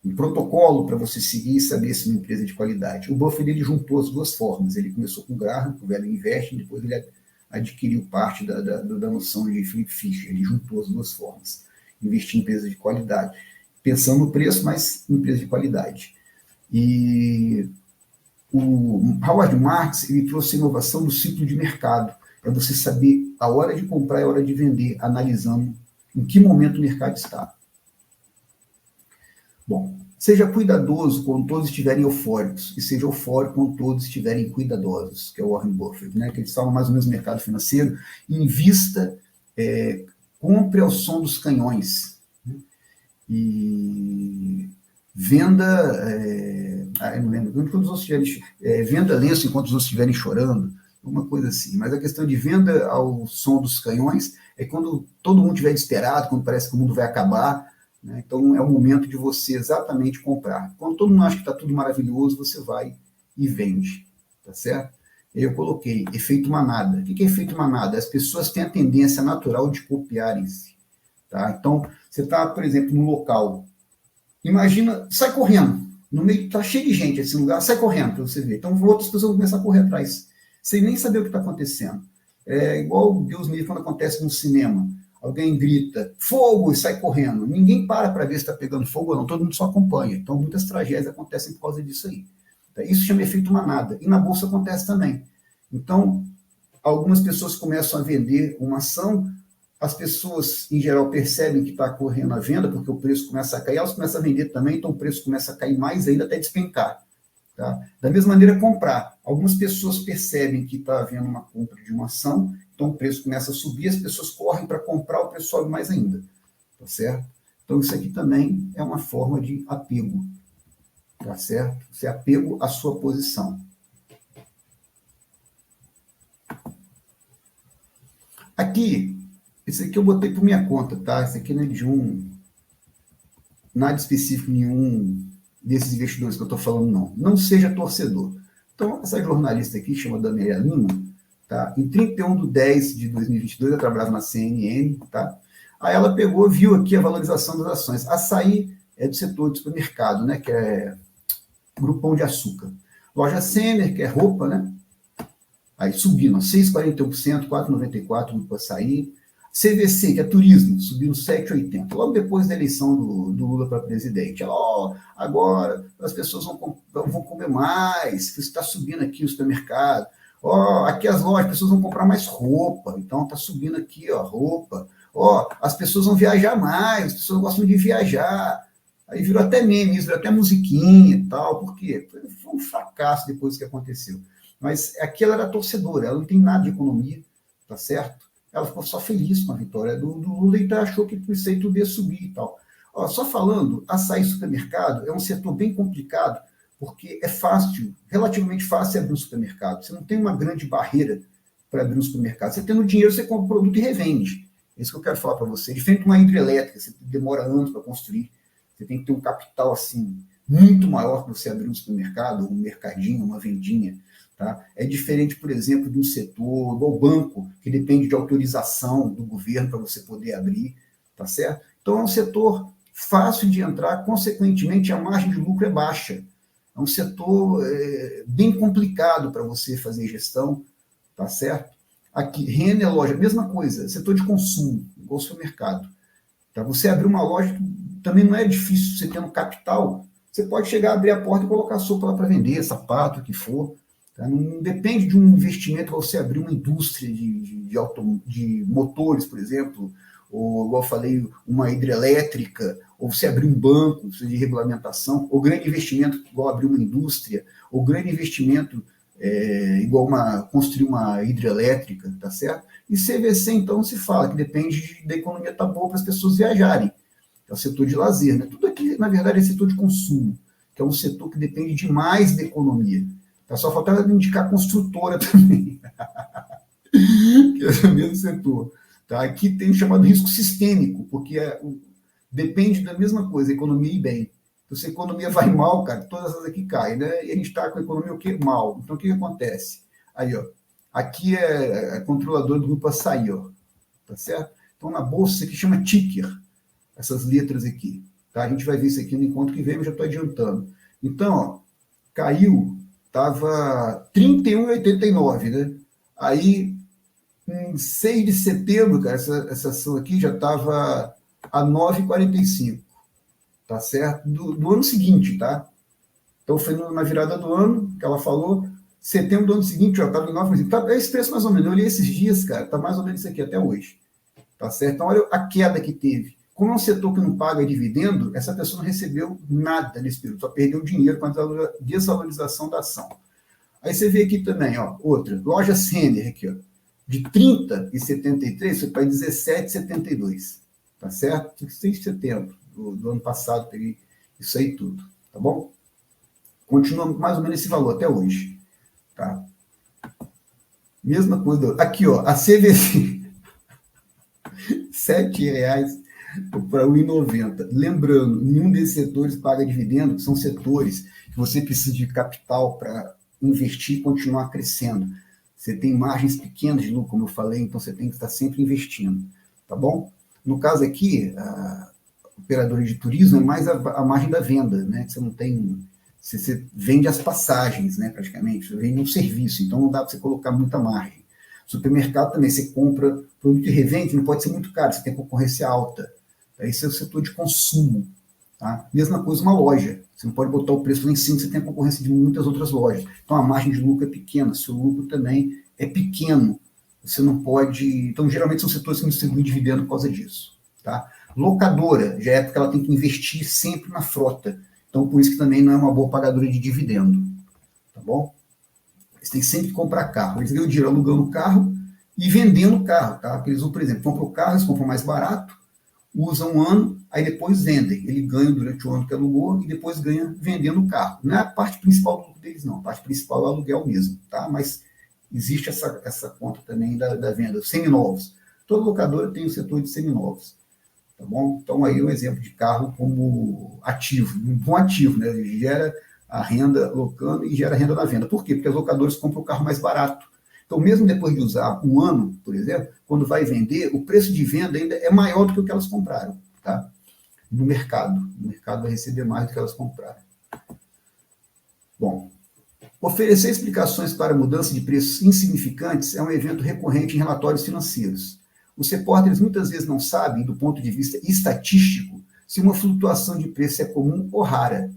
um protocolo para você seguir e saber se é uma empresa de qualidade. O Buffett ele juntou as duas formas. Ele começou com o Graham, com o Value Investing, depois ele adquiriu parte da noção de Philip Fisher. Ele juntou as duas formas. Investir em empresas de qualidade. Pensando no preço, mas em empresa de qualidade. E o Howard Marks ele trouxe a inovação do ciclo de mercado. É você saber a hora de comprar e a hora de vender, analisando em que momento o mercado está. Bom, seja cuidadoso quando todos estiverem eufóricos e seja eufórico quando todos estiverem cuidadosos, que é o Warren Buffett, né? Que eles falam mais ou menos no mercado financeiro. Invista, compre ao som dos canhões, né? E venda, eu não lembro, enquanto os outros estiverem, venda lenço enquanto os outros estiverem chorando, uma coisa assim. Mas a questão de venda ao som dos canhões é quando todo mundo estiver desesperado, quando parece que o mundo vai acabar, né? Então é o momento de você exatamente comprar. Quando todo mundo acha que está tudo maravilhoso, você vai e vende, tá certo? Eu coloquei efeito manada. O que é efeito manada? As pessoas têm a tendência natural de copiarem-se, tá? Então, você está, por exemplo, num local, imagina, sai correndo, no meio, está cheio de gente esse lugar, sai correndo para você ver. Então, outras pessoas vão começar a correr atrás, sem nem saber o que está acontecendo. É igual Deus me livre quando acontece no cinema. Alguém grita, fogo, e sai correndo. Ninguém para ver se está pegando fogo ou não, todo mundo só acompanha. Então, muitas tragédias acontecem por causa disso aí. Isso chama efeito manada. E na bolsa acontece também. Então, algumas pessoas começam a vender uma ação, as pessoas, em geral, percebem que está correndo a venda, porque o preço começa a cair, elas começam a vender também, então o preço começa a cair mais ainda até despencar. Tá? Da mesma maneira, comprar. Algumas pessoas percebem que está havendo uma compra de uma ação, então o preço começa a subir, as pessoas correm para comprar, o preço sobe mais ainda. Tá certo? Então isso aqui também é uma forma de apego. Tá certo? Você é apego à sua posição. Aqui, esse aqui eu botei por minha conta, tá? Esse aqui não é de nada específico nenhum desses investidores que eu estou falando, não. Não seja torcedor. Então, essa jornalista aqui, chama Daniela Lima, tá? Em 31/10/2022, eu trabalhava na CNN, tá? Aí ela pegou, viu aqui a valorização das ações. Açaí é do setor de supermercado, né? Que é Grupo Pão de Açúcar. Loja Senner, que é roupa, né? Aí subindo, 6,41%, 4,94% Grupo Açaí. CVC, que é turismo, subindo 7,80%. Logo depois da eleição do Lula para presidente. Ela, agora as pessoas vão comer mais, está subindo aqui o supermercado. Aqui as lojas, as pessoas vão comprar mais roupa, então está subindo aqui, roupa. As pessoas vão viajar mais, as pessoas gostam de viajar. Aí virou até meme, virou até musiquinha e tal. Por quê? Foi um fracasso depois que aconteceu. Mas aqui ela era torcedora, ela não tem nada de economia, tá certo? Ela ficou só feliz com a vitória do Lula e achou que o isso aí tudo ia subir e tal. Só falando, açaí supermercado é um setor bem complicado, porque é fácil, relativamente fácil abrir um supermercado. Você não tem uma grande barreira para abrir um supermercado. Você tendo dinheiro, você compra o produto e revende. É isso que eu quero falar para você. Diferente de uma hidrelétrica, você demora anos para construir. Você tem que ter um capital assim muito maior para você abrir um supermercado, um mercadinho, uma vendinha. Tá? É diferente, por exemplo, de um setor, do banco, que depende de autorização do governo para você poder abrir, tá certo? Então é um setor fácil de entrar, consequentemente a margem de lucro é baixa. É um setor bem complicado para você fazer gestão, tá certo? Aqui, Renner, loja, mesma coisa, setor de consumo, igual supermercado. Tá? Você abrir uma loja também não é difícil, você tendo capital, você pode chegar, abrir a porta e colocar sopa lá para vender, sapato, o que for. Não depende de um investimento para você abrir uma indústria de motores, por exemplo, ou, igual eu falei, uma hidrelétrica, ou você abrir um banco, precisa de regulamentação, ou grande investimento, igual abrir uma indústria, ou grande investimento, igual construir uma hidrelétrica, tá certo? E CVC, então, se fala que depende da economia estar boa para as pessoas viajarem. É o setor de lazer, né? Tudo aqui, na verdade, é setor de consumo, que é um setor que depende demais da economia. Tá? Só faltava indicar construtora também, que é o mesmo setor. Tá? Aqui tem o chamado risco sistêmico, porque depende da mesma coisa, economia e bem. Então, se a economia vai mal, cara, todas essas aqui caem, né? E a gente está com a economia o quê? Mal. Então, o que acontece? Aí, ó, aqui é a controladora do grupo Açaí, ó, tá certo? Então, na bolsa, isso aqui chama ticker, essas letras aqui. Tá? A gente vai ver isso aqui no encontro que vem, eu já estou adiantando. Então, ó, caiu, estava 31,89, né? Aí, em 6 de setembro, cara, essa ação aqui já estava a 9,45, tá certo? Do ano seguinte, tá? Então, foi na virada do ano que ela falou, setembro do ano seguinte, já estava em 9,45. Tá, é esse preço mais ou menos. Eu olhei esses dias, cara, tá mais ou menos isso aqui até hoje. Tá certo? Então, olha a queda que teve. Como é um setor que não paga dividendo, essa pessoa não recebeu nada nesse período, só perdeu dinheiro com a desvalorização da ação. Aí você vê aqui também, ó, outra, loja Sender, aqui, ó, de 30,73 foi para 17,72, tá certo? 6 de setembro do ano passado, peguei isso aí tudo, tá bom? Continua mais ou menos esse valor até hoje, tá? Mesma coisa, aqui, ó, a CVC, R$ 7,00 para R$ 1,90. Lembrando, nenhum desses setores paga dividendo, são setores que você precisa de capital para investir e continuar crescendo. Você tem margens pequenas de lucro, como eu falei, então você tem que estar sempre investindo, tá bom? No caso aqui, a operadora de turismo é mais a margem da venda, né? Você não tem... Você vende as passagens, né, praticamente, você vende um serviço, então não dá para você colocar muita margem. Supermercado também, você compra produto e revende, não pode ser muito caro, você tem concorrência alta. Esse é o setor de consumo. Tá? Mesma coisa uma loja. Você não pode botar o preço lá em cima, você tem a concorrência de muitas outras lojas. Então a margem de lucro é pequena, seu lucro também é pequeno. Você não pode... Então, geralmente são setores que não distribuem dividendo por causa disso. Tá? Locadora, já é porque ela tem que investir sempre na frota. Então, por isso que também não é uma boa pagadora de dividendo. Tá bom? Eles têm sempre que comprar carro. Eles ganham dinheiro alugando o carro e vendendo o carro. Tá? Porque eles, por exemplo, compram o carro, eles compram mais barato, usam um ano, aí depois vendem. Ele ganha durante o ano que alugou e depois ganha vendendo o carro. Não é a parte principal do lucro deles, não. A parte principal é o aluguel mesmo. Tá? Mas existe essa conta também da venda. Seminovos. Toda locadora tem o setor de seminovos. Tá bom? Então, aí um exemplo de carro como ativo, um bom ativo, né? Ele gera a renda locando e gera a renda na venda. Por quê? Porque as locadoras compram o carro mais barato. Então, mesmo depois de usar um ano, por exemplo, quando vai vender, o preço de venda ainda é maior do que o que elas compraram, tá? No mercado. O mercado vai receber mais do que elas compraram. Bom, oferecer explicações para mudança de preços insignificantes é um evento recorrente em relatórios financeiros. Os repórteres muitas vezes não sabem, do ponto de vista estatístico, se uma flutuação de preço é comum ou rara.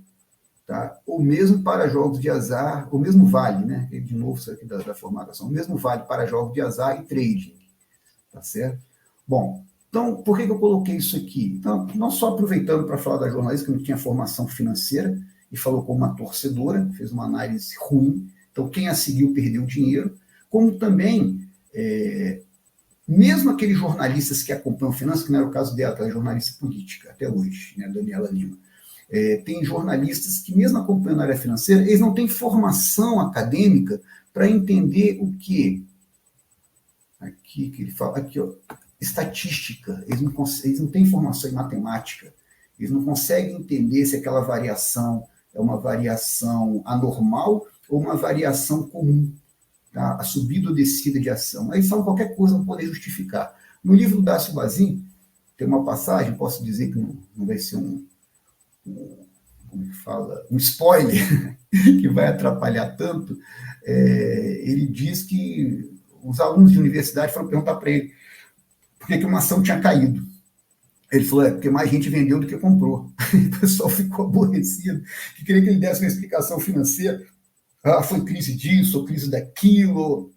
Tá? Ou mesmo para jogos de azar, o mesmo vale, né? De novo, isso aqui da formatação, o mesmo vale para jogos de azar e trading. Tá certo? Bom, então, por que eu coloquei isso aqui? Então, não só aproveitando para falar da jornalista, que não tinha formação financeira, e falou como uma torcedora, fez uma análise ruim, então quem a seguiu perdeu dinheiro, como também, mesmo aqueles jornalistas que acompanham finanças, que não era o caso dela, ela é jornalista política, até hoje, né, Daniela Lima, tem jornalistas que, mesmo acompanhando a área financeira, eles não têm formação acadêmica para entender o que? Aqui que ele fala, aqui, ó, estatística. Eles não têm formação em matemática. Eles não conseguem entender se aquela variação é uma variação anormal ou uma variação comum. Tá? A subida ou descida de ação. Aí são qualquer coisa para poder justificar. No livro do Dácio Bazin, tem uma passagem, posso dizer que não vai ser como que fala, um spoiler que vai atrapalhar tanto. Ele diz que os alunos de universidade foram perguntar para ele por que uma ação tinha caído. Ele falou, porque mais gente vendeu do que comprou. O pessoal ficou aborrecido, que queria que ele desse uma explicação financeira. Foi crise disso, ou crise daquilo.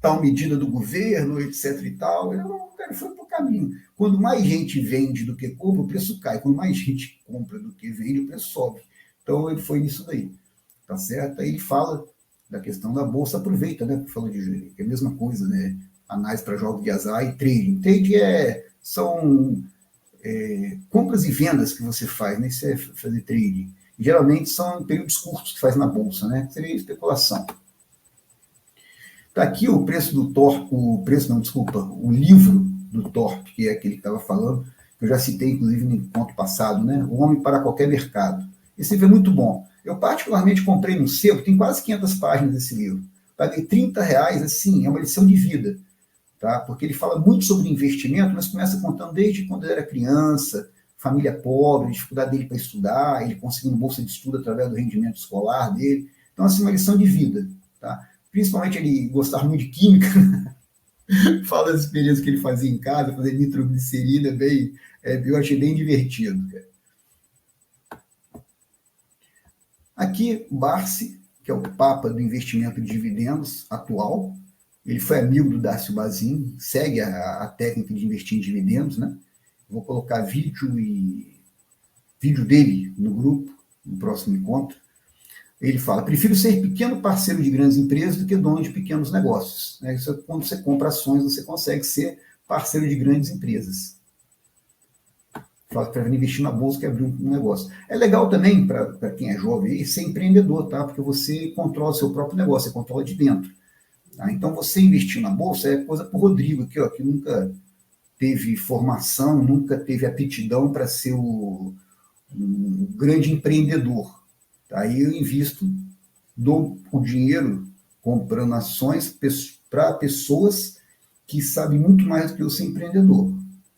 tal medida do governo, etc. e tal. O cara foi para o caminho. Quando mais gente vende do que compra, o preço cai. Quando mais gente compra do que vende, o preço sobe. Então, ele foi nisso daí. Tá certo? Aí ele fala da questão da bolsa, aproveita, né? Falando de é a mesma coisa, né? Análise para jogos de azar e trading. Trading são compras e vendas que você faz, né? Isso é fazer trading. Geralmente são em períodos curtos que faz na bolsa, né? Seria especulação. Está aqui o preço do TORP, o livro do TORP, que é aquele que estava falando, que eu já citei, inclusive, no encontro passado, né? O Homem para Qualquer Mercado. Esse livro é muito bom. Eu, particularmente, comprei no sebo, tem quase 500 páginas desse livro. Paguei R$30, assim, é uma lição de vida, tá? Porque ele fala muito sobre investimento, mas começa contando desde quando ele era criança, família pobre, a dificuldade dele para estudar, ele conseguindo bolsa de estudo através do rendimento escolar dele. Então, assim, uma lição de vida, tá? Principalmente ele gostava muito de química, fala das experiências que ele fazia em casa, fazer nitroglicerina, eu achei bem divertido. Cara. Aqui, Barsi, que é o papa do investimento de dividendos atual, ele foi amigo do Darcio Bazin, segue a técnica de investir em dividendos, né? Vou colocar vídeo dele no grupo, no próximo encontro. Ele fala, prefiro ser pequeno parceiro de grandes empresas do que dono de pequenos negócios. Né? Isso, quando você compra ações, você consegue ser parceiro de grandes empresas. Fala que para investir na bolsa, que abrir um negócio. É legal também, para quem é jovem, ser empreendedor, tá? Porque você controla o seu próprio negócio, você controla de dentro. Tá? Então, você investir na bolsa é coisa para o Rodrigo, aqui, ó, que nunca teve formação, nunca teve aptidão para ser um grande empreendedor. Aí eu invisto, dou o dinheiro comprando ações para pessoas que sabem muito mais do que eu ser empreendedor.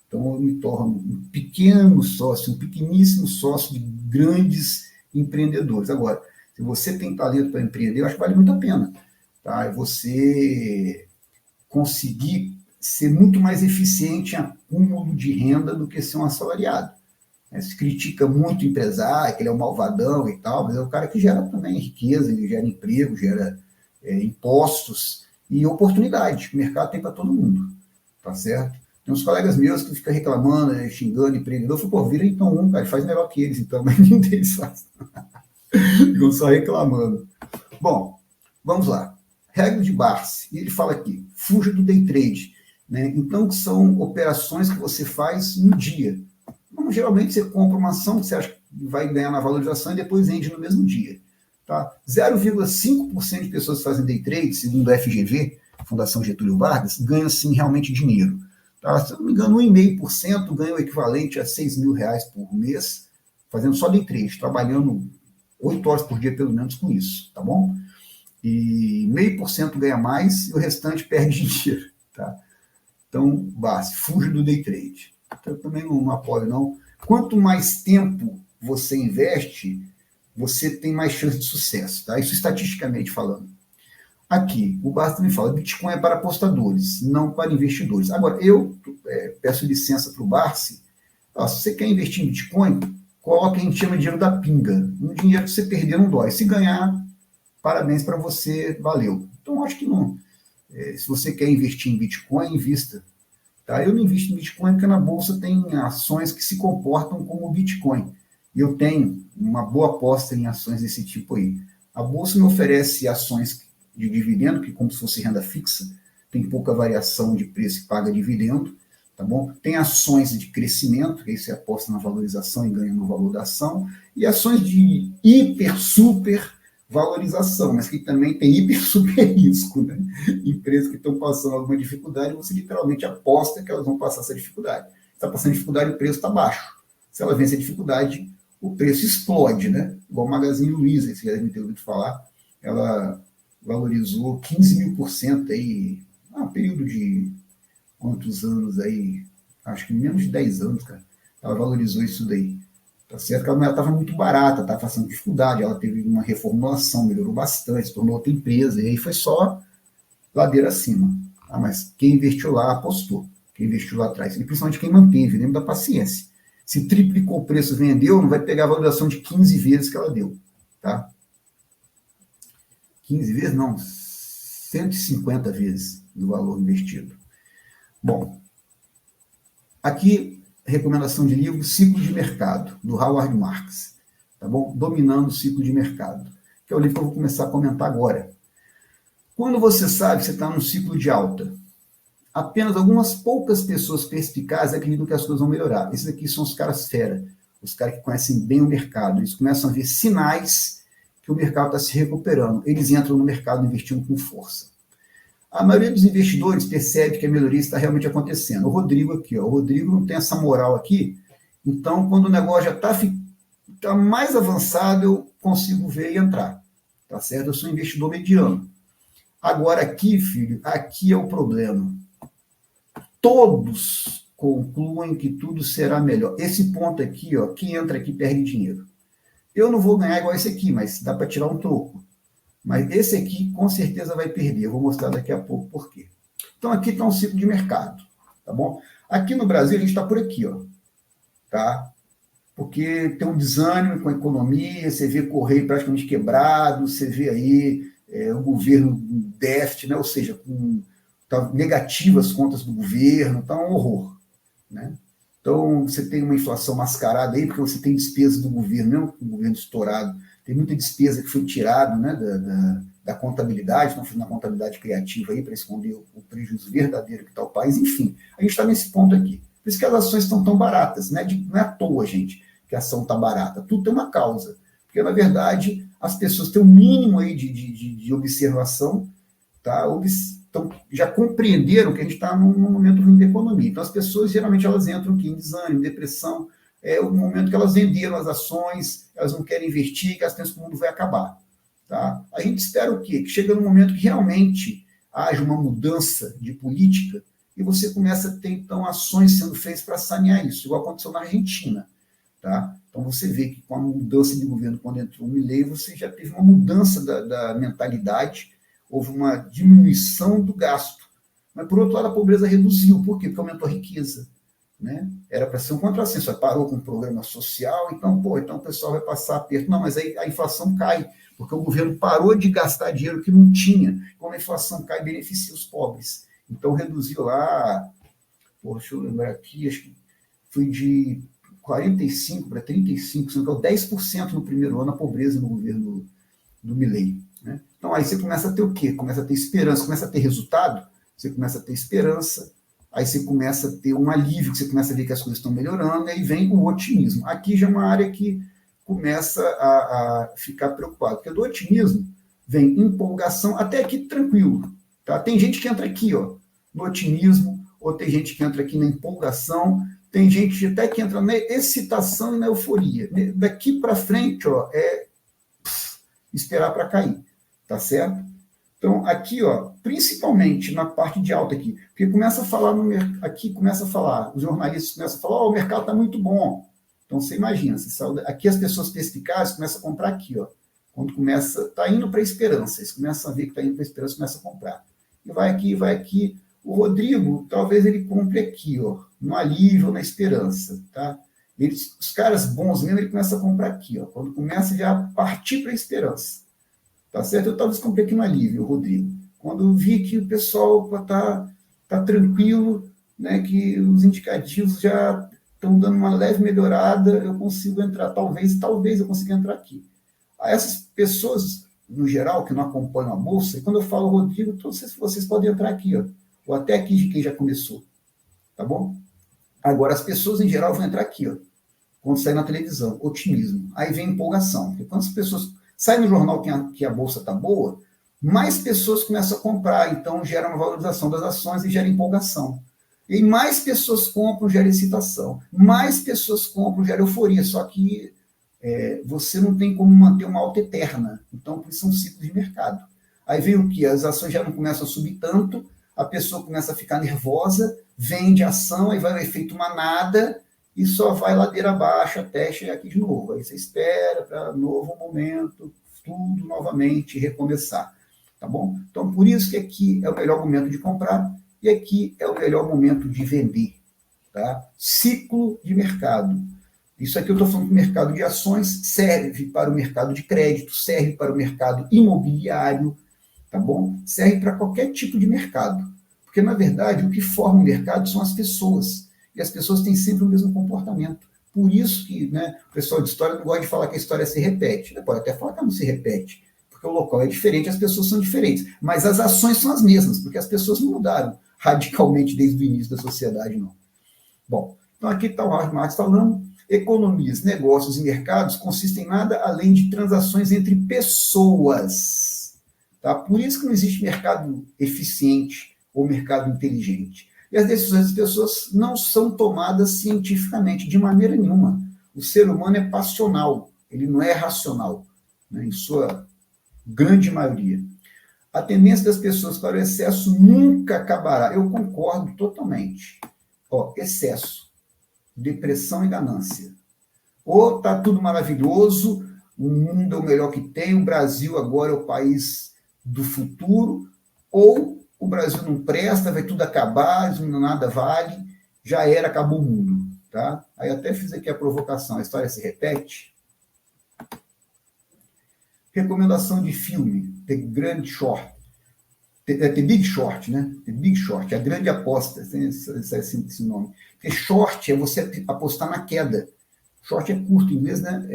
Então eu me torno um pequeno sócio, um pequeníssimo sócio de grandes empreendedores. Agora, se você tem talento para empreender, eu acho que vale muito a pena. Tá? E você conseguir ser muito mais eficiente em acúmulo de renda do que ser um assalariado. Se critica muito o empresário, que ele é um malvadão e tal, mas é o cara que gera também riqueza, ele gera emprego, gera impostos e oportunidade. O mercado tem para todo mundo, tá certo? Tem uns colegas meus que ficam reclamando, xingando empreendedor. Eu falo, pô, vira então cara, faz melhor que eles, então, mas nenhum deles faz. Ficam só reclamando. Bom, vamos lá. Regra de Barsi, ele fala aqui, fuja do day trade. Né? Então, são operações que você faz no dia. Então, geralmente, você compra uma ação que você acha que vai ganhar na valorização e depois vende no mesmo dia. Tá? 0,5% de pessoas que fazem day trade, segundo a FGV, Fundação Getúlio Vargas, ganham, sim, realmente dinheiro. Tá? Se eu não me engano, 1,5% ganha o equivalente a R$6.000 por mês, fazendo só day trade, trabalhando 8 horas por dia, pelo menos, com isso. Tá bom? E 0,5% ganha mais e o restante perde dinheiro. Tá? Então, basta, fuja do day trade. Eu também não apoio, não. Quanto mais tempo você investe, você tem mais chance de sucesso. Tá? Isso estatisticamente falando. Aqui, o Barsi também fala, Bitcoin é para apostadores, não para investidores. Agora, eu peço licença para o Barsi. Se você quer investir em Bitcoin, coloque o que a gente chama de dinheiro da pinga. Um dinheiro que você perder não dói. Se ganhar, parabéns para você, valeu. Então, acho que não. Se você quer investir em Bitcoin, invista. Tá? Eu não invisto em Bitcoin porque na Bolsa tem ações que se comportam como Bitcoin. E eu tenho uma boa aposta em ações desse tipo aí. A Bolsa me oferece ações de dividendo, que como se fosse renda fixa, tem pouca variação de preço e paga dividendo. Tá bom? Tem ações de crescimento, que aí você aposta na valorização e ganha no valor da ação. E ações de hiper, super valorização, mas que também tem hiper super risco, né? Empresas que estão passando alguma dificuldade, você literalmente aposta que elas vão passar essa dificuldade. Se está passando dificuldade, o preço está baixo. Se ela vence a dificuldade, o preço explode, né? Igual o Magazine Luiza, vocês já devem ter ouvido falar, ela valorizou 15.000% aí, um período de quantos anos aí? Acho que menos de 10 anos, cara. Ela valorizou isso daí. Tá certo que ela estava muito barata, estava passando dificuldade, ela teve uma reformulação, melhorou bastante, se tornou outra empresa, e aí foi só ladeira acima. Tá? Mas quem investiu lá apostou, quem investiu lá atrás, e principalmente quem manteve, lembra da paciência. Se triplicou o preço, vendeu, não vai pegar a valorização de 15 vezes que ela deu. Tá? 15 vezes? Não, 150 vezes do valor investido. Bom, aqui, recomendação de livro, Ciclo de Mercado, do Howard Marks, tá bom? Dominando o Ciclo de Mercado, que é o livro que eu vou começar a comentar agora. Quando você sabe que você está num ciclo de alta, apenas algumas poucas pessoas perspicazes acreditam que as coisas vão melhorar. Esses aqui são os caras fera, os caras que conhecem bem o mercado. Eles começam a ver sinais que o mercado está se recuperando. Eles entram no mercado investindo com força. A maioria dos investidores percebe que a melhoria está realmente acontecendo. O Rodrigo aqui, ó, o Rodrigo não tem essa moral aqui, então quando o negócio já está mais avançado, eu consigo ver e entrar. Tá certo? Eu sou um investidor mediano. Agora aqui, filho, aqui é o problema. Todos concluem que tudo será melhor. Esse ponto aqui, ó, quem entra aqui perde dinheiro. Eu não vou ganhar igual esse aqui, mas dá para tirar um troco. Mas esse aqui, com certeza, vai perder. Eu vou mostrar daqui a pouco por quê. Então, aqui está um ciclo de mercado, tá bom? Aqui no Brasil, a gente está por aqui, ó, tá? Porque tem um desânimo com a economia, você vê Correio praticamente quebrado, você vê aí o governo déficit, né? Ou seja, tá negativas as contas do governo, tá um horror, né? Então, você tem uma inflação mascarada aí, porque você tem despesas do governo, mesmo com o governo estourado, tem muita despesa que foi tirada, né, da contabilidade, estão fazendo uma contabilidade criativa aí para esconder o prejuízo verdadeiro que está o país. Enfim, a gente está nesse ponto aqui. Por isso que as ações estão tão baratas, né? Não é à toa, gente, que a ação está barata. Tudo tem uma causa. Porque, na verdade, as pessoas têm um mínimo aí de observação, tá? Então, já compreenderam que a gente está num momento ruim da economia. Então, as pessoas, geralmente, elas entram aqui em desânimo, depressão. É o momento que elas venderam as ações, elas não querem investir, que elas pensam que o mundo vai acabar. Tá? A gente espera o quê? Que chega no momento que realmente haja uma mudança de política e você começa a ter, então, ações sendo feitas para sanear isso, igual aconteceu na Argentina. Tá? Então, você vê que com a mudança de governo, quando entrou o Milei, você já teve uma mudança da mentalidade, houve uma diminuição do gasto. Mas, por outro lado, a pobreza reduziu. Por quê? Porque aumentou a riqueza. Né? Era para ser um contrassenso, parou com o programa social, então o pessoal vai passar aperto. Não, mas aí a inflação cai, porque o governo parou de gastar dinheiro que não tinha. Quando a inflação cai, beneficia os pobres. Então reduziu lá, deixa eu lembrar aqui, acho que foi de 45% para 35%, então 10% no primeiro ano a pobreza no governo do Milei. Né? Então aí você começa a ter o quê? Começa a ter esperança, começa a ter resultado, você começa a ter esperança, aí você começa a ter um alívio, você começa a ver que as coisas estão melhorando, e aí vem o otimismo. Aqui já é uma área que começa a ficar preocupado, porque do otimismo vem empolgação, até aqui tranquilo. Tá? Tem gente que entra aqui, ó, no otimismo, ou tem gente que entra aqui na empolgação, tem gente até que entra na excitação e na euforia. Daqui para frente, ó, esperar para cair, tá certo? Então, aqui, ó, principalmente na parte de alta aqui, porque começa a falar aqui, começa a falar, os jornalistas começam a falar, o mercado está muito bom. Então, você imagina, aqui as pessoas perspicazes começam a comprar aqui, ó. Quando começa, está indo para a esperança, eles começam a ver que está indo para a esperança, começam a comprar. E vai aqui, vai aqui. O Rodrigo, talvez ele compre aqui, ó, no alívio, na esperança, tá? Os caras bons mesmo, ele começa a comprar aqui, ó. Quando começa já a partir para a esperança. Tá certo? Eu talvez comprei aqui no alívio, Rodrigo. Quando eu vi que o pessoal tá tranquilo, né, que os indicativos já estão dando uma leve melhorada, eu consigo entrar, talvez eu consiga entrar aqui. Essas pessoas, no geral, que não acompanham a Bolsa, e quando eu falo Rodrigo, todos vocês podem entrar aqui, ó, ou até aqui de quem já começou, tá bom? Agora, as pessoas, em geral, vão entrar aqui, ó, quando sair na televisão, otimismo. Aí vem empolgação, porque quando as pessoas sai no jornal que a bolsa está boa, mais pessoas começam a comprar, então gera uma valorização das ações e gera empolgação. E mais pessoas compram, gera excitação. Mais pessoas compram, gera euforia. Só que você não tem como manter uma alta eterna. Então, por isso são ciclos de mercado. Aí vem o que? As ações já não começam a subir tanto, a pessoa começa a ficar nervosa, vende ação, aí vai o efeito manada, e só vai ladeira abaixo até chegar aqui de novo. Aí você espera para novo momento, tudo novamente recomeçar. Tá bom? Então, por isso que aqui é o melhor momento de comprar e aqui é o melhor momento de vender. Tá? Ciclo de mercado. Isso aqui eu estou falando do mercado de ações, serve para o mercado de crédito, serve para o mercado imobiliário, tá bom? Serve para qualquer tipo de mercado. Porque, na verdade, o que forma o mercado são as pessoas. E as pessoas têm sempre o mesmo comportamento. Por isso que, né, o pessoal de história não gosta de falar que a história se repete. Pode até falar que ela não se repete, porque o local é diferente, as pessoas são diferentes. Mas as ações são as mesmas, porque as pessoas não mudaram radicalmente desde o início da sociedade, não. Bom, então aqui está o Howard Marks falando: economias, negócios e mercados consistem em nada além de transações entre pessoas. Tá? Por isso que não existe mercado eficiente ou mercado inteligente. E as decisões das pessoas não são tomadas cientificamente, de maneira nenhuma. O ser humano é passional, ele não é racional, né, em sua grande maioria. A tendência das pessoas para o excesso nunca acabará. Eu concordo totalmente. Excesso, depressão e ganância. Ou está tudo maravilhoso, o mundo é o melhor que tem, o Brasil agora é o país do futuro, ou o Brasil não presta, vai tudo acabar, nada vale, já era, acabou o mundo. Tá? Aí até fiz aqui a provocação, a história se repete. Recomendação de filme, The Grand Short. The Big Short, né? The Big Short, a grande aposta, tem esse nome. Porque short é você apostar na queda. Short é curto em inglês, né?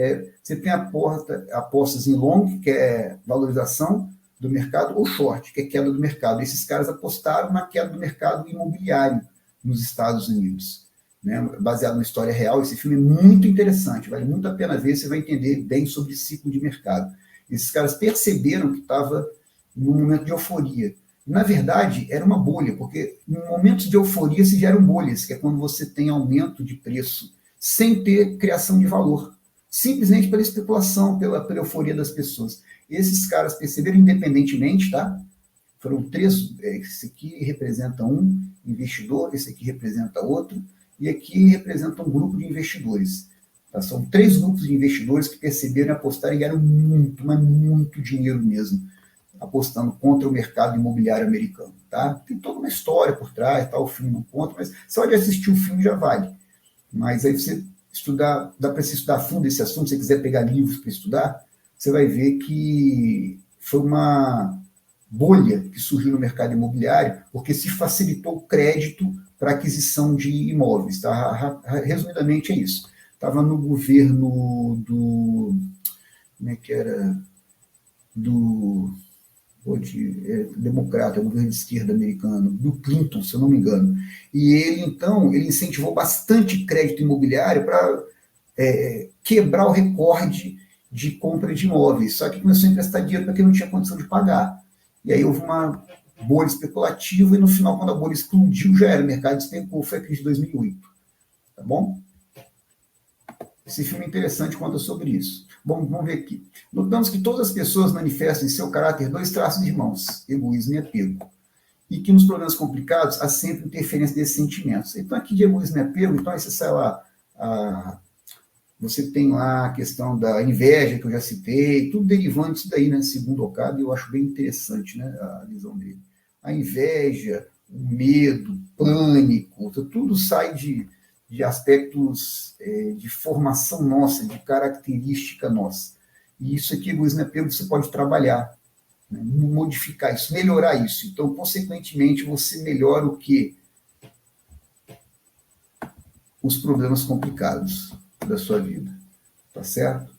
Você tem apostas em long, que é valorização do mercado, ou short, que é queda do mercado. Esses caras apostaram na queda do mercado imobiliário nos Estados Unidos, né? Baseado na história real. Esse filme é muito interessante, vale muito a pena ver, você vai entender bem sobre ciclo de mercado. Esses caras perceberam que estava num momento de euforia. Na verdade, era uma bolha, porque em momentos de euforia se geram bolhas, que é quando você tem aumento de preço sem ter criação de valor, simplesmente pela especulação, pela euforia das pessoas. Esses caras perceberam independentemente, tá? Foram 3, esse aqui representa um investidor, esse aqui representa outro, e aqui representa um grupo de investidores. Tá? São 3 grupos de investidores que perceberam apostar e ganharam muito, mas muito dinheiro mesmo, apostando contra o mercado imobiliário americano. Tá? Tem toda uma história por trás, tá? O filme não conta, mas só de assistir o filme já vale. Mas aí você estudar, dá para você estudar a fundo esse assunto, se você quiser pegar livros para estudar, você vai ver que foi uma bolha que surgiu no mercado imobiliário, porque se facilitou o crédito para aquisição de imóveis. Tá? Resumidamente é isso. Estava no governo do... Como é que era? Democrata, o governo de esquerda americano, do Clinton, se eu não me engano. E ele, então, ele incentivou bastante crédito imobiliário para quebrar o recorde de compra de imóveis. Só que começou a emprestar dinheiro para quem não tinha condição de pagar. E aí houve uma bolha especulativa e no final, quando a bolha explodiu, já era, o mercado despencou, foi a crise de 2008. Tá bom? Esse filme é interessante, conta sobre isso. Bom, vamos ver aqui. Notamos que todas as pessoas manifestam em seu caráter 2 traços irmãos, egoísmo e apego. E que nos problemas complicados há sempre interferência desses sentimentos. Então, aqui de egoísmo e apego, então aí você sai lá, você tem lá a questão da inveja, que eu já citei, tudo derivando disso daí, né? Segundo Okada, eu acho bem interessante, né, a visão dele. A inveja, o medo, o pânico, tudo sai de aspectos de formação nossa, de característica nossa. E isso aqui, egoísmo e apego, você pode trabalhar, né, modificar isso, melhorar isso. Então, consequentemente, você melhora o quê? Os problemas complicados da sua vida. Tá certo?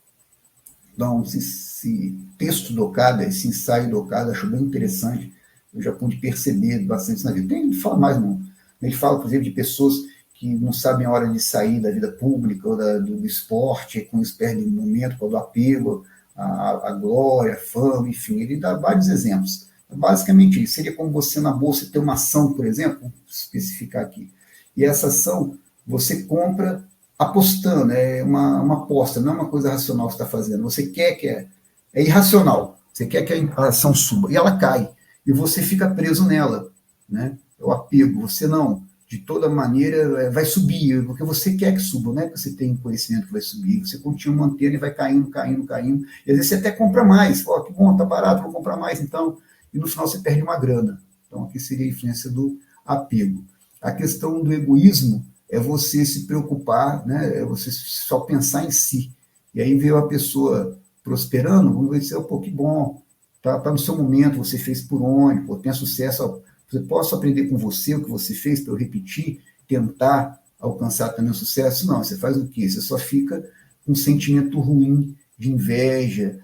Então, esse texto do Okada, esse ensaio do Okada, acho bem interessante. Eu já pude perceber bastante isso na vida. Ele fala mais, não. Ele fala, por exemplo, de pessoas que não sabem a hora de sair da vida pública ou do esporte, com isso perdem o momento, do apego, a glória, a fama, enfim, ele dá vários exemplos. Basicamente isso, seria como você na bolsa ter uma ação, por exemplo, vou especificar aqui, e essa ação você compra apostando, é uma aposta, não é uma coisa racional que você está fazendo, você quer que é irracional, você quer que a ação suba, e ela cai, e você fica preso nela, né? É o apego, você não, de toda maneira, vai subir, porque você quer que suba, não é que você tem conhecimento que vai subir, você continua mantendo e vai caindo, caindo, caindo, e às vezes você até compra mais, que bom, tá barato, vou comprar mais, então, e no final você perde uma grana. Então, aqui seria a influência do apego. A questão do egoísmo é você se preocupar, né, é você só pensar em si, e aí vê a pessoa prosperando, vamos ver se que bom, tá no seu momento, você fez por onde, pô, tenha sucesso, ó, eu posso aprender com você o que você fez para eu repetir, tentar alcançar também o sucesso? Não, você faz o quê? Você só fica com um sentimento ruim de inveja,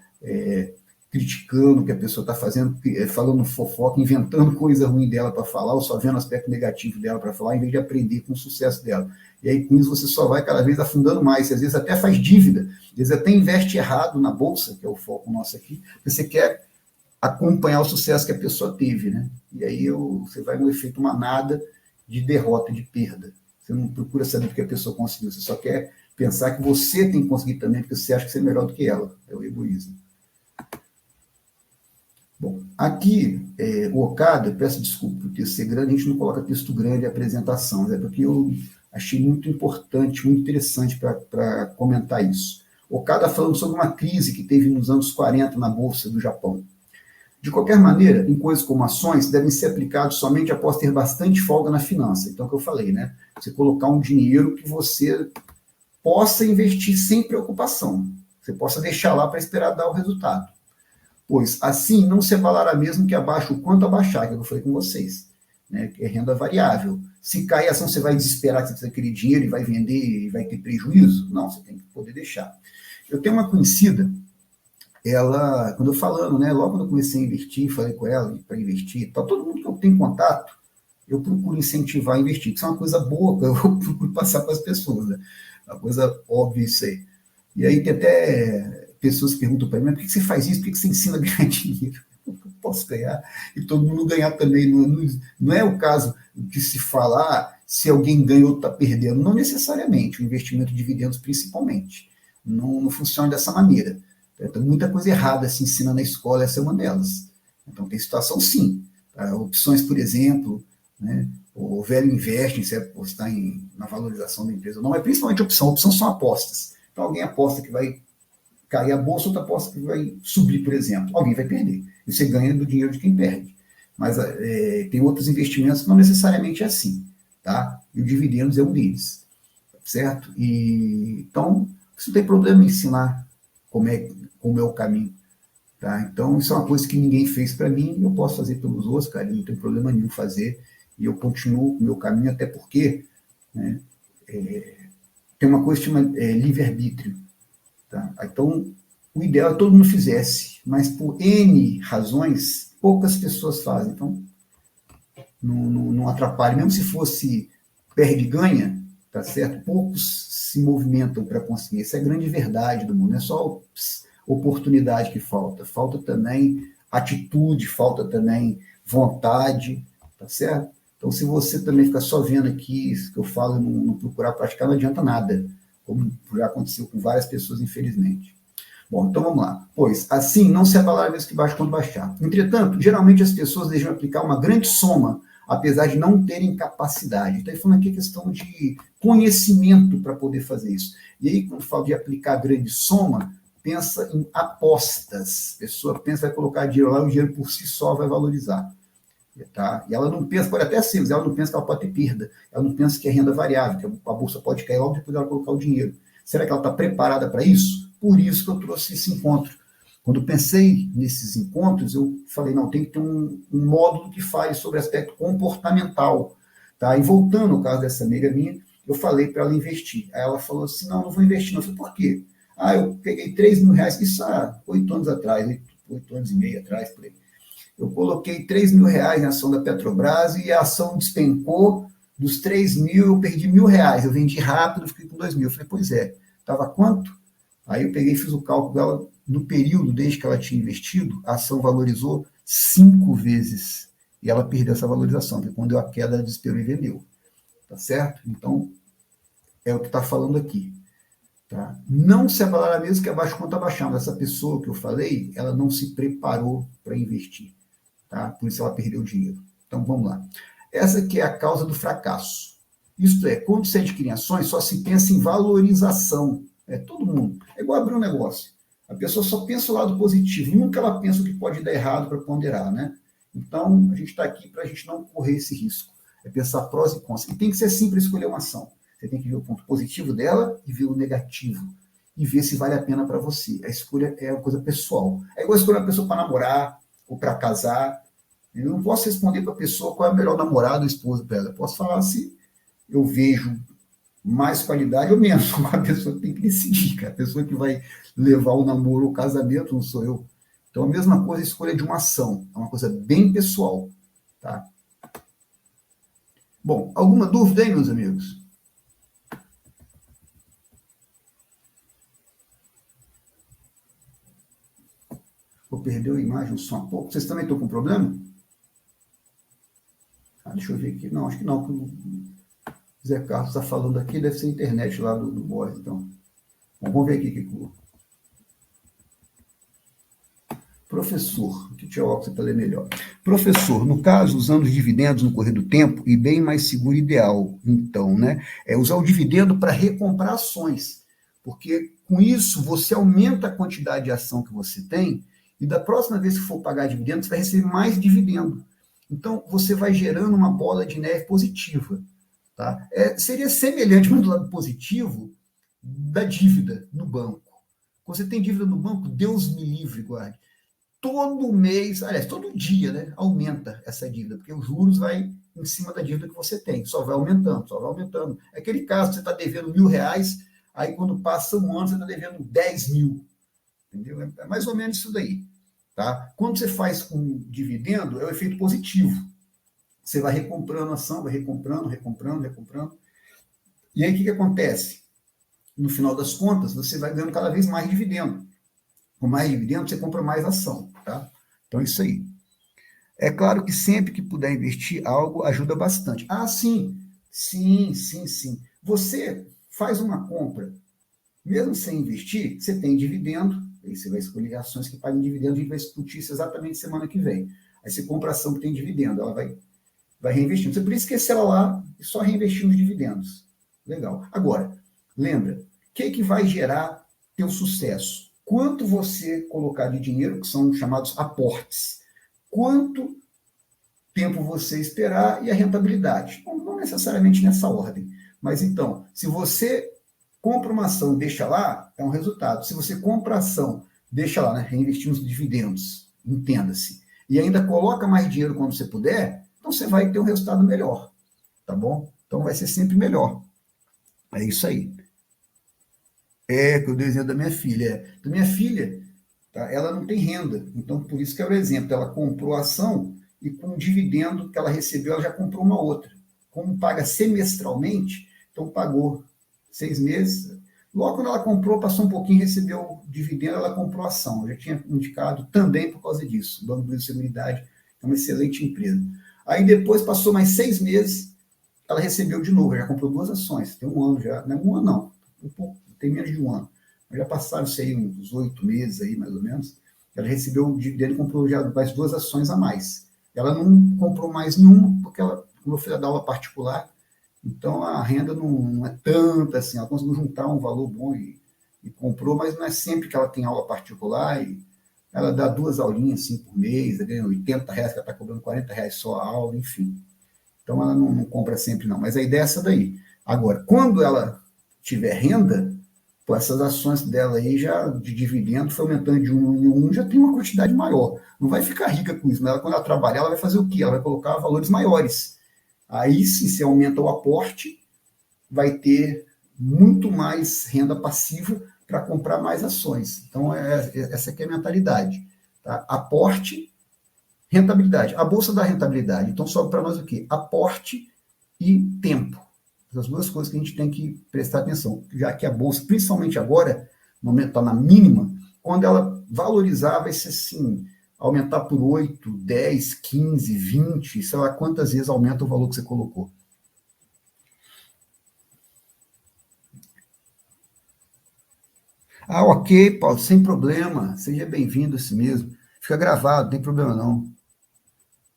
criticando o que a pessoa está fazendo, falando fofoca, inventando coisa ruim dela para falar, ou só vendo o aspecto negativo dela para falar, em vez de aprender com o sucesso dela. E aí, com isso, você só vai cada vez afundando mais. Você, às vezes, até faz dívida, às vezes até investe errado na bolsa, que é o foco nosso aqui, porque você quer acompanhar o sucesso que a pessoa teve, né? E aí você vai no efeito manada de derrota, de perda. Você não procura saber o que a pessoa conseguiu, você só quer pensar que você tem que conseguir também, porque você acha que você é melhor do que ela. É o egoísmo. Bom, aqui, o Okada, peço desculpa por texto ser grande, a gente não coloca texto grande em apresentação, mas é porque eu achei muito importante, muito interessante para comentar isso. O Okada falando sobre uma crise que teve nos anos 40 na Bolsa do Japão. De qualquer maneira, em coisas como ações, devem ser aplicados somente após ter bastante folga na finança. Então, é o que eu falei, né? Você colocar um dinheiro que você possa investir sem preocupação. Você possa deixar lá para esperar dar o resultado. Pois, assim, não se abalará mesmo que abaixe o quanto abaixar, que eu falei com vocês, né? Que é renda variável. Se cair a ação, você vai desesperar que você precisa daquele dinheiro e vai vender e vai ter prejuízo? Não, você tem que poder deixar. Eu tenho uma conhecida, ela, quando eu falando, né, logo quando eu comecei a investir, falei com ela para investir, tá, todo mundo que eu tenho contato, eu procuro incentivar a investir, que isso é uma coisa boa, eu procuro passar para as pessoas, né? Uma coisa óbvia isso aí. E aí tem até pessoas que perguntam para mim, mas por que você faz isso? Por que você ensina a ganhar dinheiro? Eu posso ganhar e todo mundo ganhar também. Não é o caso de se falar se alguém ganha ou está perdendo. Não necessariamente, o investimento de dividendos principalmente. Não funciona dessa maneira. Tem muita coisa errada se ensina na escola, essa é uma delas. Então tem situação sim. Opções, por exemplo, né? O velho investe, você apostar na valorização da empresa. Não é principalmente opção são apostas. Então alguém aposta que vai cair a bolsa, outra aposta que vai subir, por exemplo. Alguém vai perder. E você ganha do dinheiro de quem perde. Mas tem outros investimentos que não necessariamente é assim. Tá? E o dividendos é um deles. Certo? Então, você não tem problema em ensinar como é o caminho. Tá? Então, isso é uma coisa que ninguém fez para mim, eu posso fazer pelos outros, cara, não tem problema nenhum fazer, e eu continuo o meu caminho, até porque, né, tem uma coisa que chama livre-arbítrio. Tá? Então, o ideal é que todo mundo fizesse, mas por N razões, poucas pessoas fazem. Então, não atrapalha. Mesmo se fosse perde e ganha, tá certo? Poucos se movimentam para conseguir. Essa é a grande verdade do mundo. Não é só oportunidade que falta. Falta também atitude, falta também vontade, tá certo? Então, se você também ficar só vendo aqui isso que eu falo, não procurar praticar, não adianta nada, como já aconteceu com várias pessoas, infelizmente. Bom, então vamos lá. Pois, assim, não se abalar mesmo que baixe quando baixar. Entretanto, geralmente as pessoas desejam aplicar uma grande soma, apesar de não terem capacidade. Então, falando aqui a questão de conhecimento para poder fazer isso. E aí, quando falo de aplicar grande soma, pensa em apostas. A pessoa pensa, vai colocar dinheiro lá, o dinheiro por si só vai valorizar. Tá? E ela não pensa, pode até ser, mas ela não pensa que ela pode ter perda. Ela não pensa que é renda variável, que a bolsa pode cair logo depois dela colocar o dinheiro. Será que ela está preparada para isso? Por isso que eu trouxe esse encontro. Quando eu pensei nesses encontros, eu falei, não, tem que ter um módulo que fale sobre aspecto comportamental. Tá? E voltando ao caso dessa amiga minha, eu falei para ela investir. Aí ela falou assim, não vou investir. Eu falei, por quê? Eu peguei R$3.000, isso há 8 anos atrás, 8 anos e meio atrás, por aí. Eu coloquei R$3.000 na ação da Petrobras e a ação despencou. Dos 3.000, eu perdi R$1.000. Eu vendi rápido, fiquei com 2.000. Eu falei, pois é, estava quanto? Aí eu peguei e fiz o cálculo dela, no período desde que ela tinha investido, a ação valorizou 5 vezes. E ela perdeu essa valorização, porque quando deu a queda, ela desesperou e vendeu. Tá certo? Então, é o que está falando aqui. Tá? Não se abalar mesmo que abaixo quanto está baixando. Essa pessoa que eu falei, ela não se preparou para investir. Tá? Por isso ela perdeu dinheiro. Então, vamos lá. Essa aqui é a causa do fracasso. Isto é, quando se adquire ações, só se pensa em valorização. Todo mundo. É igual abrir um negócio. A pessoa só pensa o lado positivo, nunca ela pensa o que pode dar errado para ponderar, né? Então, a gente está aqui para a gente não correr esse risco. É pensar prós e contras. E tem que ser simples escolher uma ação. Você tem que ver o ponto positivo dela e ver o negativo. E ver se vale a pena para você. A escolha é uma coisa pessoal. É igual escolher uma pessoa para namorar, ou para casar. Eu não posso responder para a pessoa qual é o melhor namorado ou esposa para ela. Eu posso falar se eu vejo mais qualidade ou menos. A pessoa tem que decidir, cara. A pessoa que vai levar o namoro ou o casamento não sou eu. Então, a mesma coisa, a escolha de uma ação. É uma coisa bem pessoal. Tá? Bom, alguma dúvida aí, meus amigos? Vou perder a imagem, o som um pouco. Vocês também estão com problema? Deixa eu ver aqui. Não, acho que não. O Zé Carlos está falando aqui, deve ser a internet lá do Boris. Então, bom, vamos ver aqui, Kiko. Professor, que tinha óculos para ler melhor. Professor, no caso, usando os dividendos no correr do tempo, e bem mais seguro e ideal, então, né? É usar o dividendo para recomprar ações. Porque com isso você aumenta a quantidade de ação que você tem, e da próxima vez que for pagar dividendos, você vai receber mais dividendo. Então, você vai gerando uma bola de neve positiva. Tá? Seria semelhante, mas do lado positivo, da dívida no banco. Quando você tem dívida no banco, Deus me livre, guarde. Todo mês, aliás, todo dia, né, aumenta essa dívida, porque os juros vai em cima da dívida que você tem, só vai aumentando, só vai aumentando. É aquele caso que você está devendo R$1.000, aí quando passa um ano você está devendo 10 mil. Entendeu? É mais ou menos isso daí. Tá? Quando você faz com dividendo, é o efeito positivo. Você vai recomprando a ação, vai recomprando. E aí o que acontece? No final das contas, você vai ganhando cada vez mais dividendo. Com mais dividendo, você compra mais ação. Tá? Então, é isso aí. É claro que sempre que puder investir algo, ajuda bastante. Ah, sim. Você faz uma compra, mesmo sem investir, você tem dividendo, aí você vai escolher ações que pagam dividendo, a gente vai discutir isso exatamente semana que vem. Aí você compra ação que tem dividendo, ela vai reinvestindo. Você podia esquecer ela lá e só reinvestir nos dividendos. Legal. Agora, lembra, o que vai gerar teu sucesso? Quanto você colocar de dinheiro, que são chamados aportes. Quanto tempo você esperar e a rentabilidade. Não necessariamente nessa ordem. Mas então, se você compra uma ação e deixa lá, é um resultado. Se você compra a ação, deixa lá, né? Reinvestir nos dividendos, entenda-se. E ainda coloca mais dinheiro quando você puder, então você vai ter um resultado melhor. Tá bom? Então vai ser sempre melhor. É isso aí. Que o desenho da minha filha. Da minha filha, tá? Ela não tem renda. Então, por isso que é o exemplo. Ela comprou a ação e com o dividendo que ela recebeu, ela já comprou uma outra. Como paga semestralmente, então pagou 6 meses. Logo quando ela comprou, passou um pouquinho, recebeu o dividendo, ela comprou a ação. Eu já tinha indicado também por causa disso. O Banco do Brasil Seguridade é uma excelente empresa. Aí depois, passou mais 6 meses, ela recebeu de novo, já comprou 2 ações. Tem um ano já, não é um ano não, tem menos de um ano. Já passaram isso aí uns 8 meses aí, mais ou menos. Ela recebeu o dividendo e comprou já mais 2 ações a mais. Ela não comprou mais nenhuma, porque ela, como eu fiz a aula particular, então a renda não é tanta assim. Ela conseguiu juntar um valor bom e comprou, mas não é sempre que ela tem aula particular. E ela dá 2 aulinhas assim, por mês, ela ganha R$80, que ela está cobrando R$40 só a aula, enfim. Então ela não compra sempre, não. Mas a ideia é essa daí. Agora, quando ela tiver renda, pô, essas ações dela aí já de dividendo foi aumentando de um em um, já tem uma quantidade maior. Não vai ficar rica com isso, mas ela, quando ela trabalhar, ela vai fazer o quê? Ela vai colocar valores maiores. Aí sim, se aumenta o aporte, vai ter muito mais renda passiva para comprar mais ações. Então, essa aqui é a mentalidade. Tá? Aporte, rentabilidade. A bolsa dá rentabilidade. Então, sobe para nós o quê? Aporte e tempo. As 2 coisas que a gente tem que prestar atenção. Já que a bolsa, principalmente agora, no momento está na mínima, quando ela valorizar, vai ser assim, aumentar por 8, 10, 15, 20, sei lá quantas vezes aumenta o valor que você colocou. Ah, ok, Paulo, sem problema. Seja bem-vindo assim mesmo. Fica gravado, não tem problema não.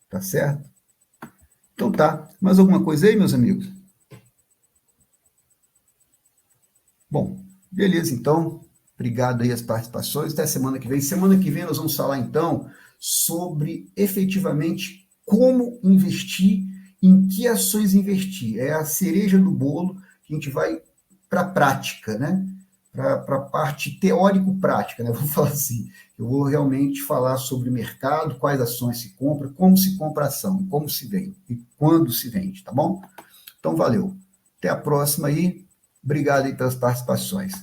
Tá certo? Então tá. Mais alguma coisa aí, meus amigos? Bom, beleza, então. Obrigado aí as participações. Até semana que vem. Semana que vem nós vamos falar, então, sobre efetivamente como investir, em que ações investir. É a cereja do bolo que a gente vai para a prática, né? para a parte teórico-prática, né? Vou falar assim, eu vou realmente falar sobre o mercado, quais ações se compra, como se compra a ação, como se vende e quando se vende, tá bom? Então, valeu. Até a próxima aí. Obrigado aí pelas participações.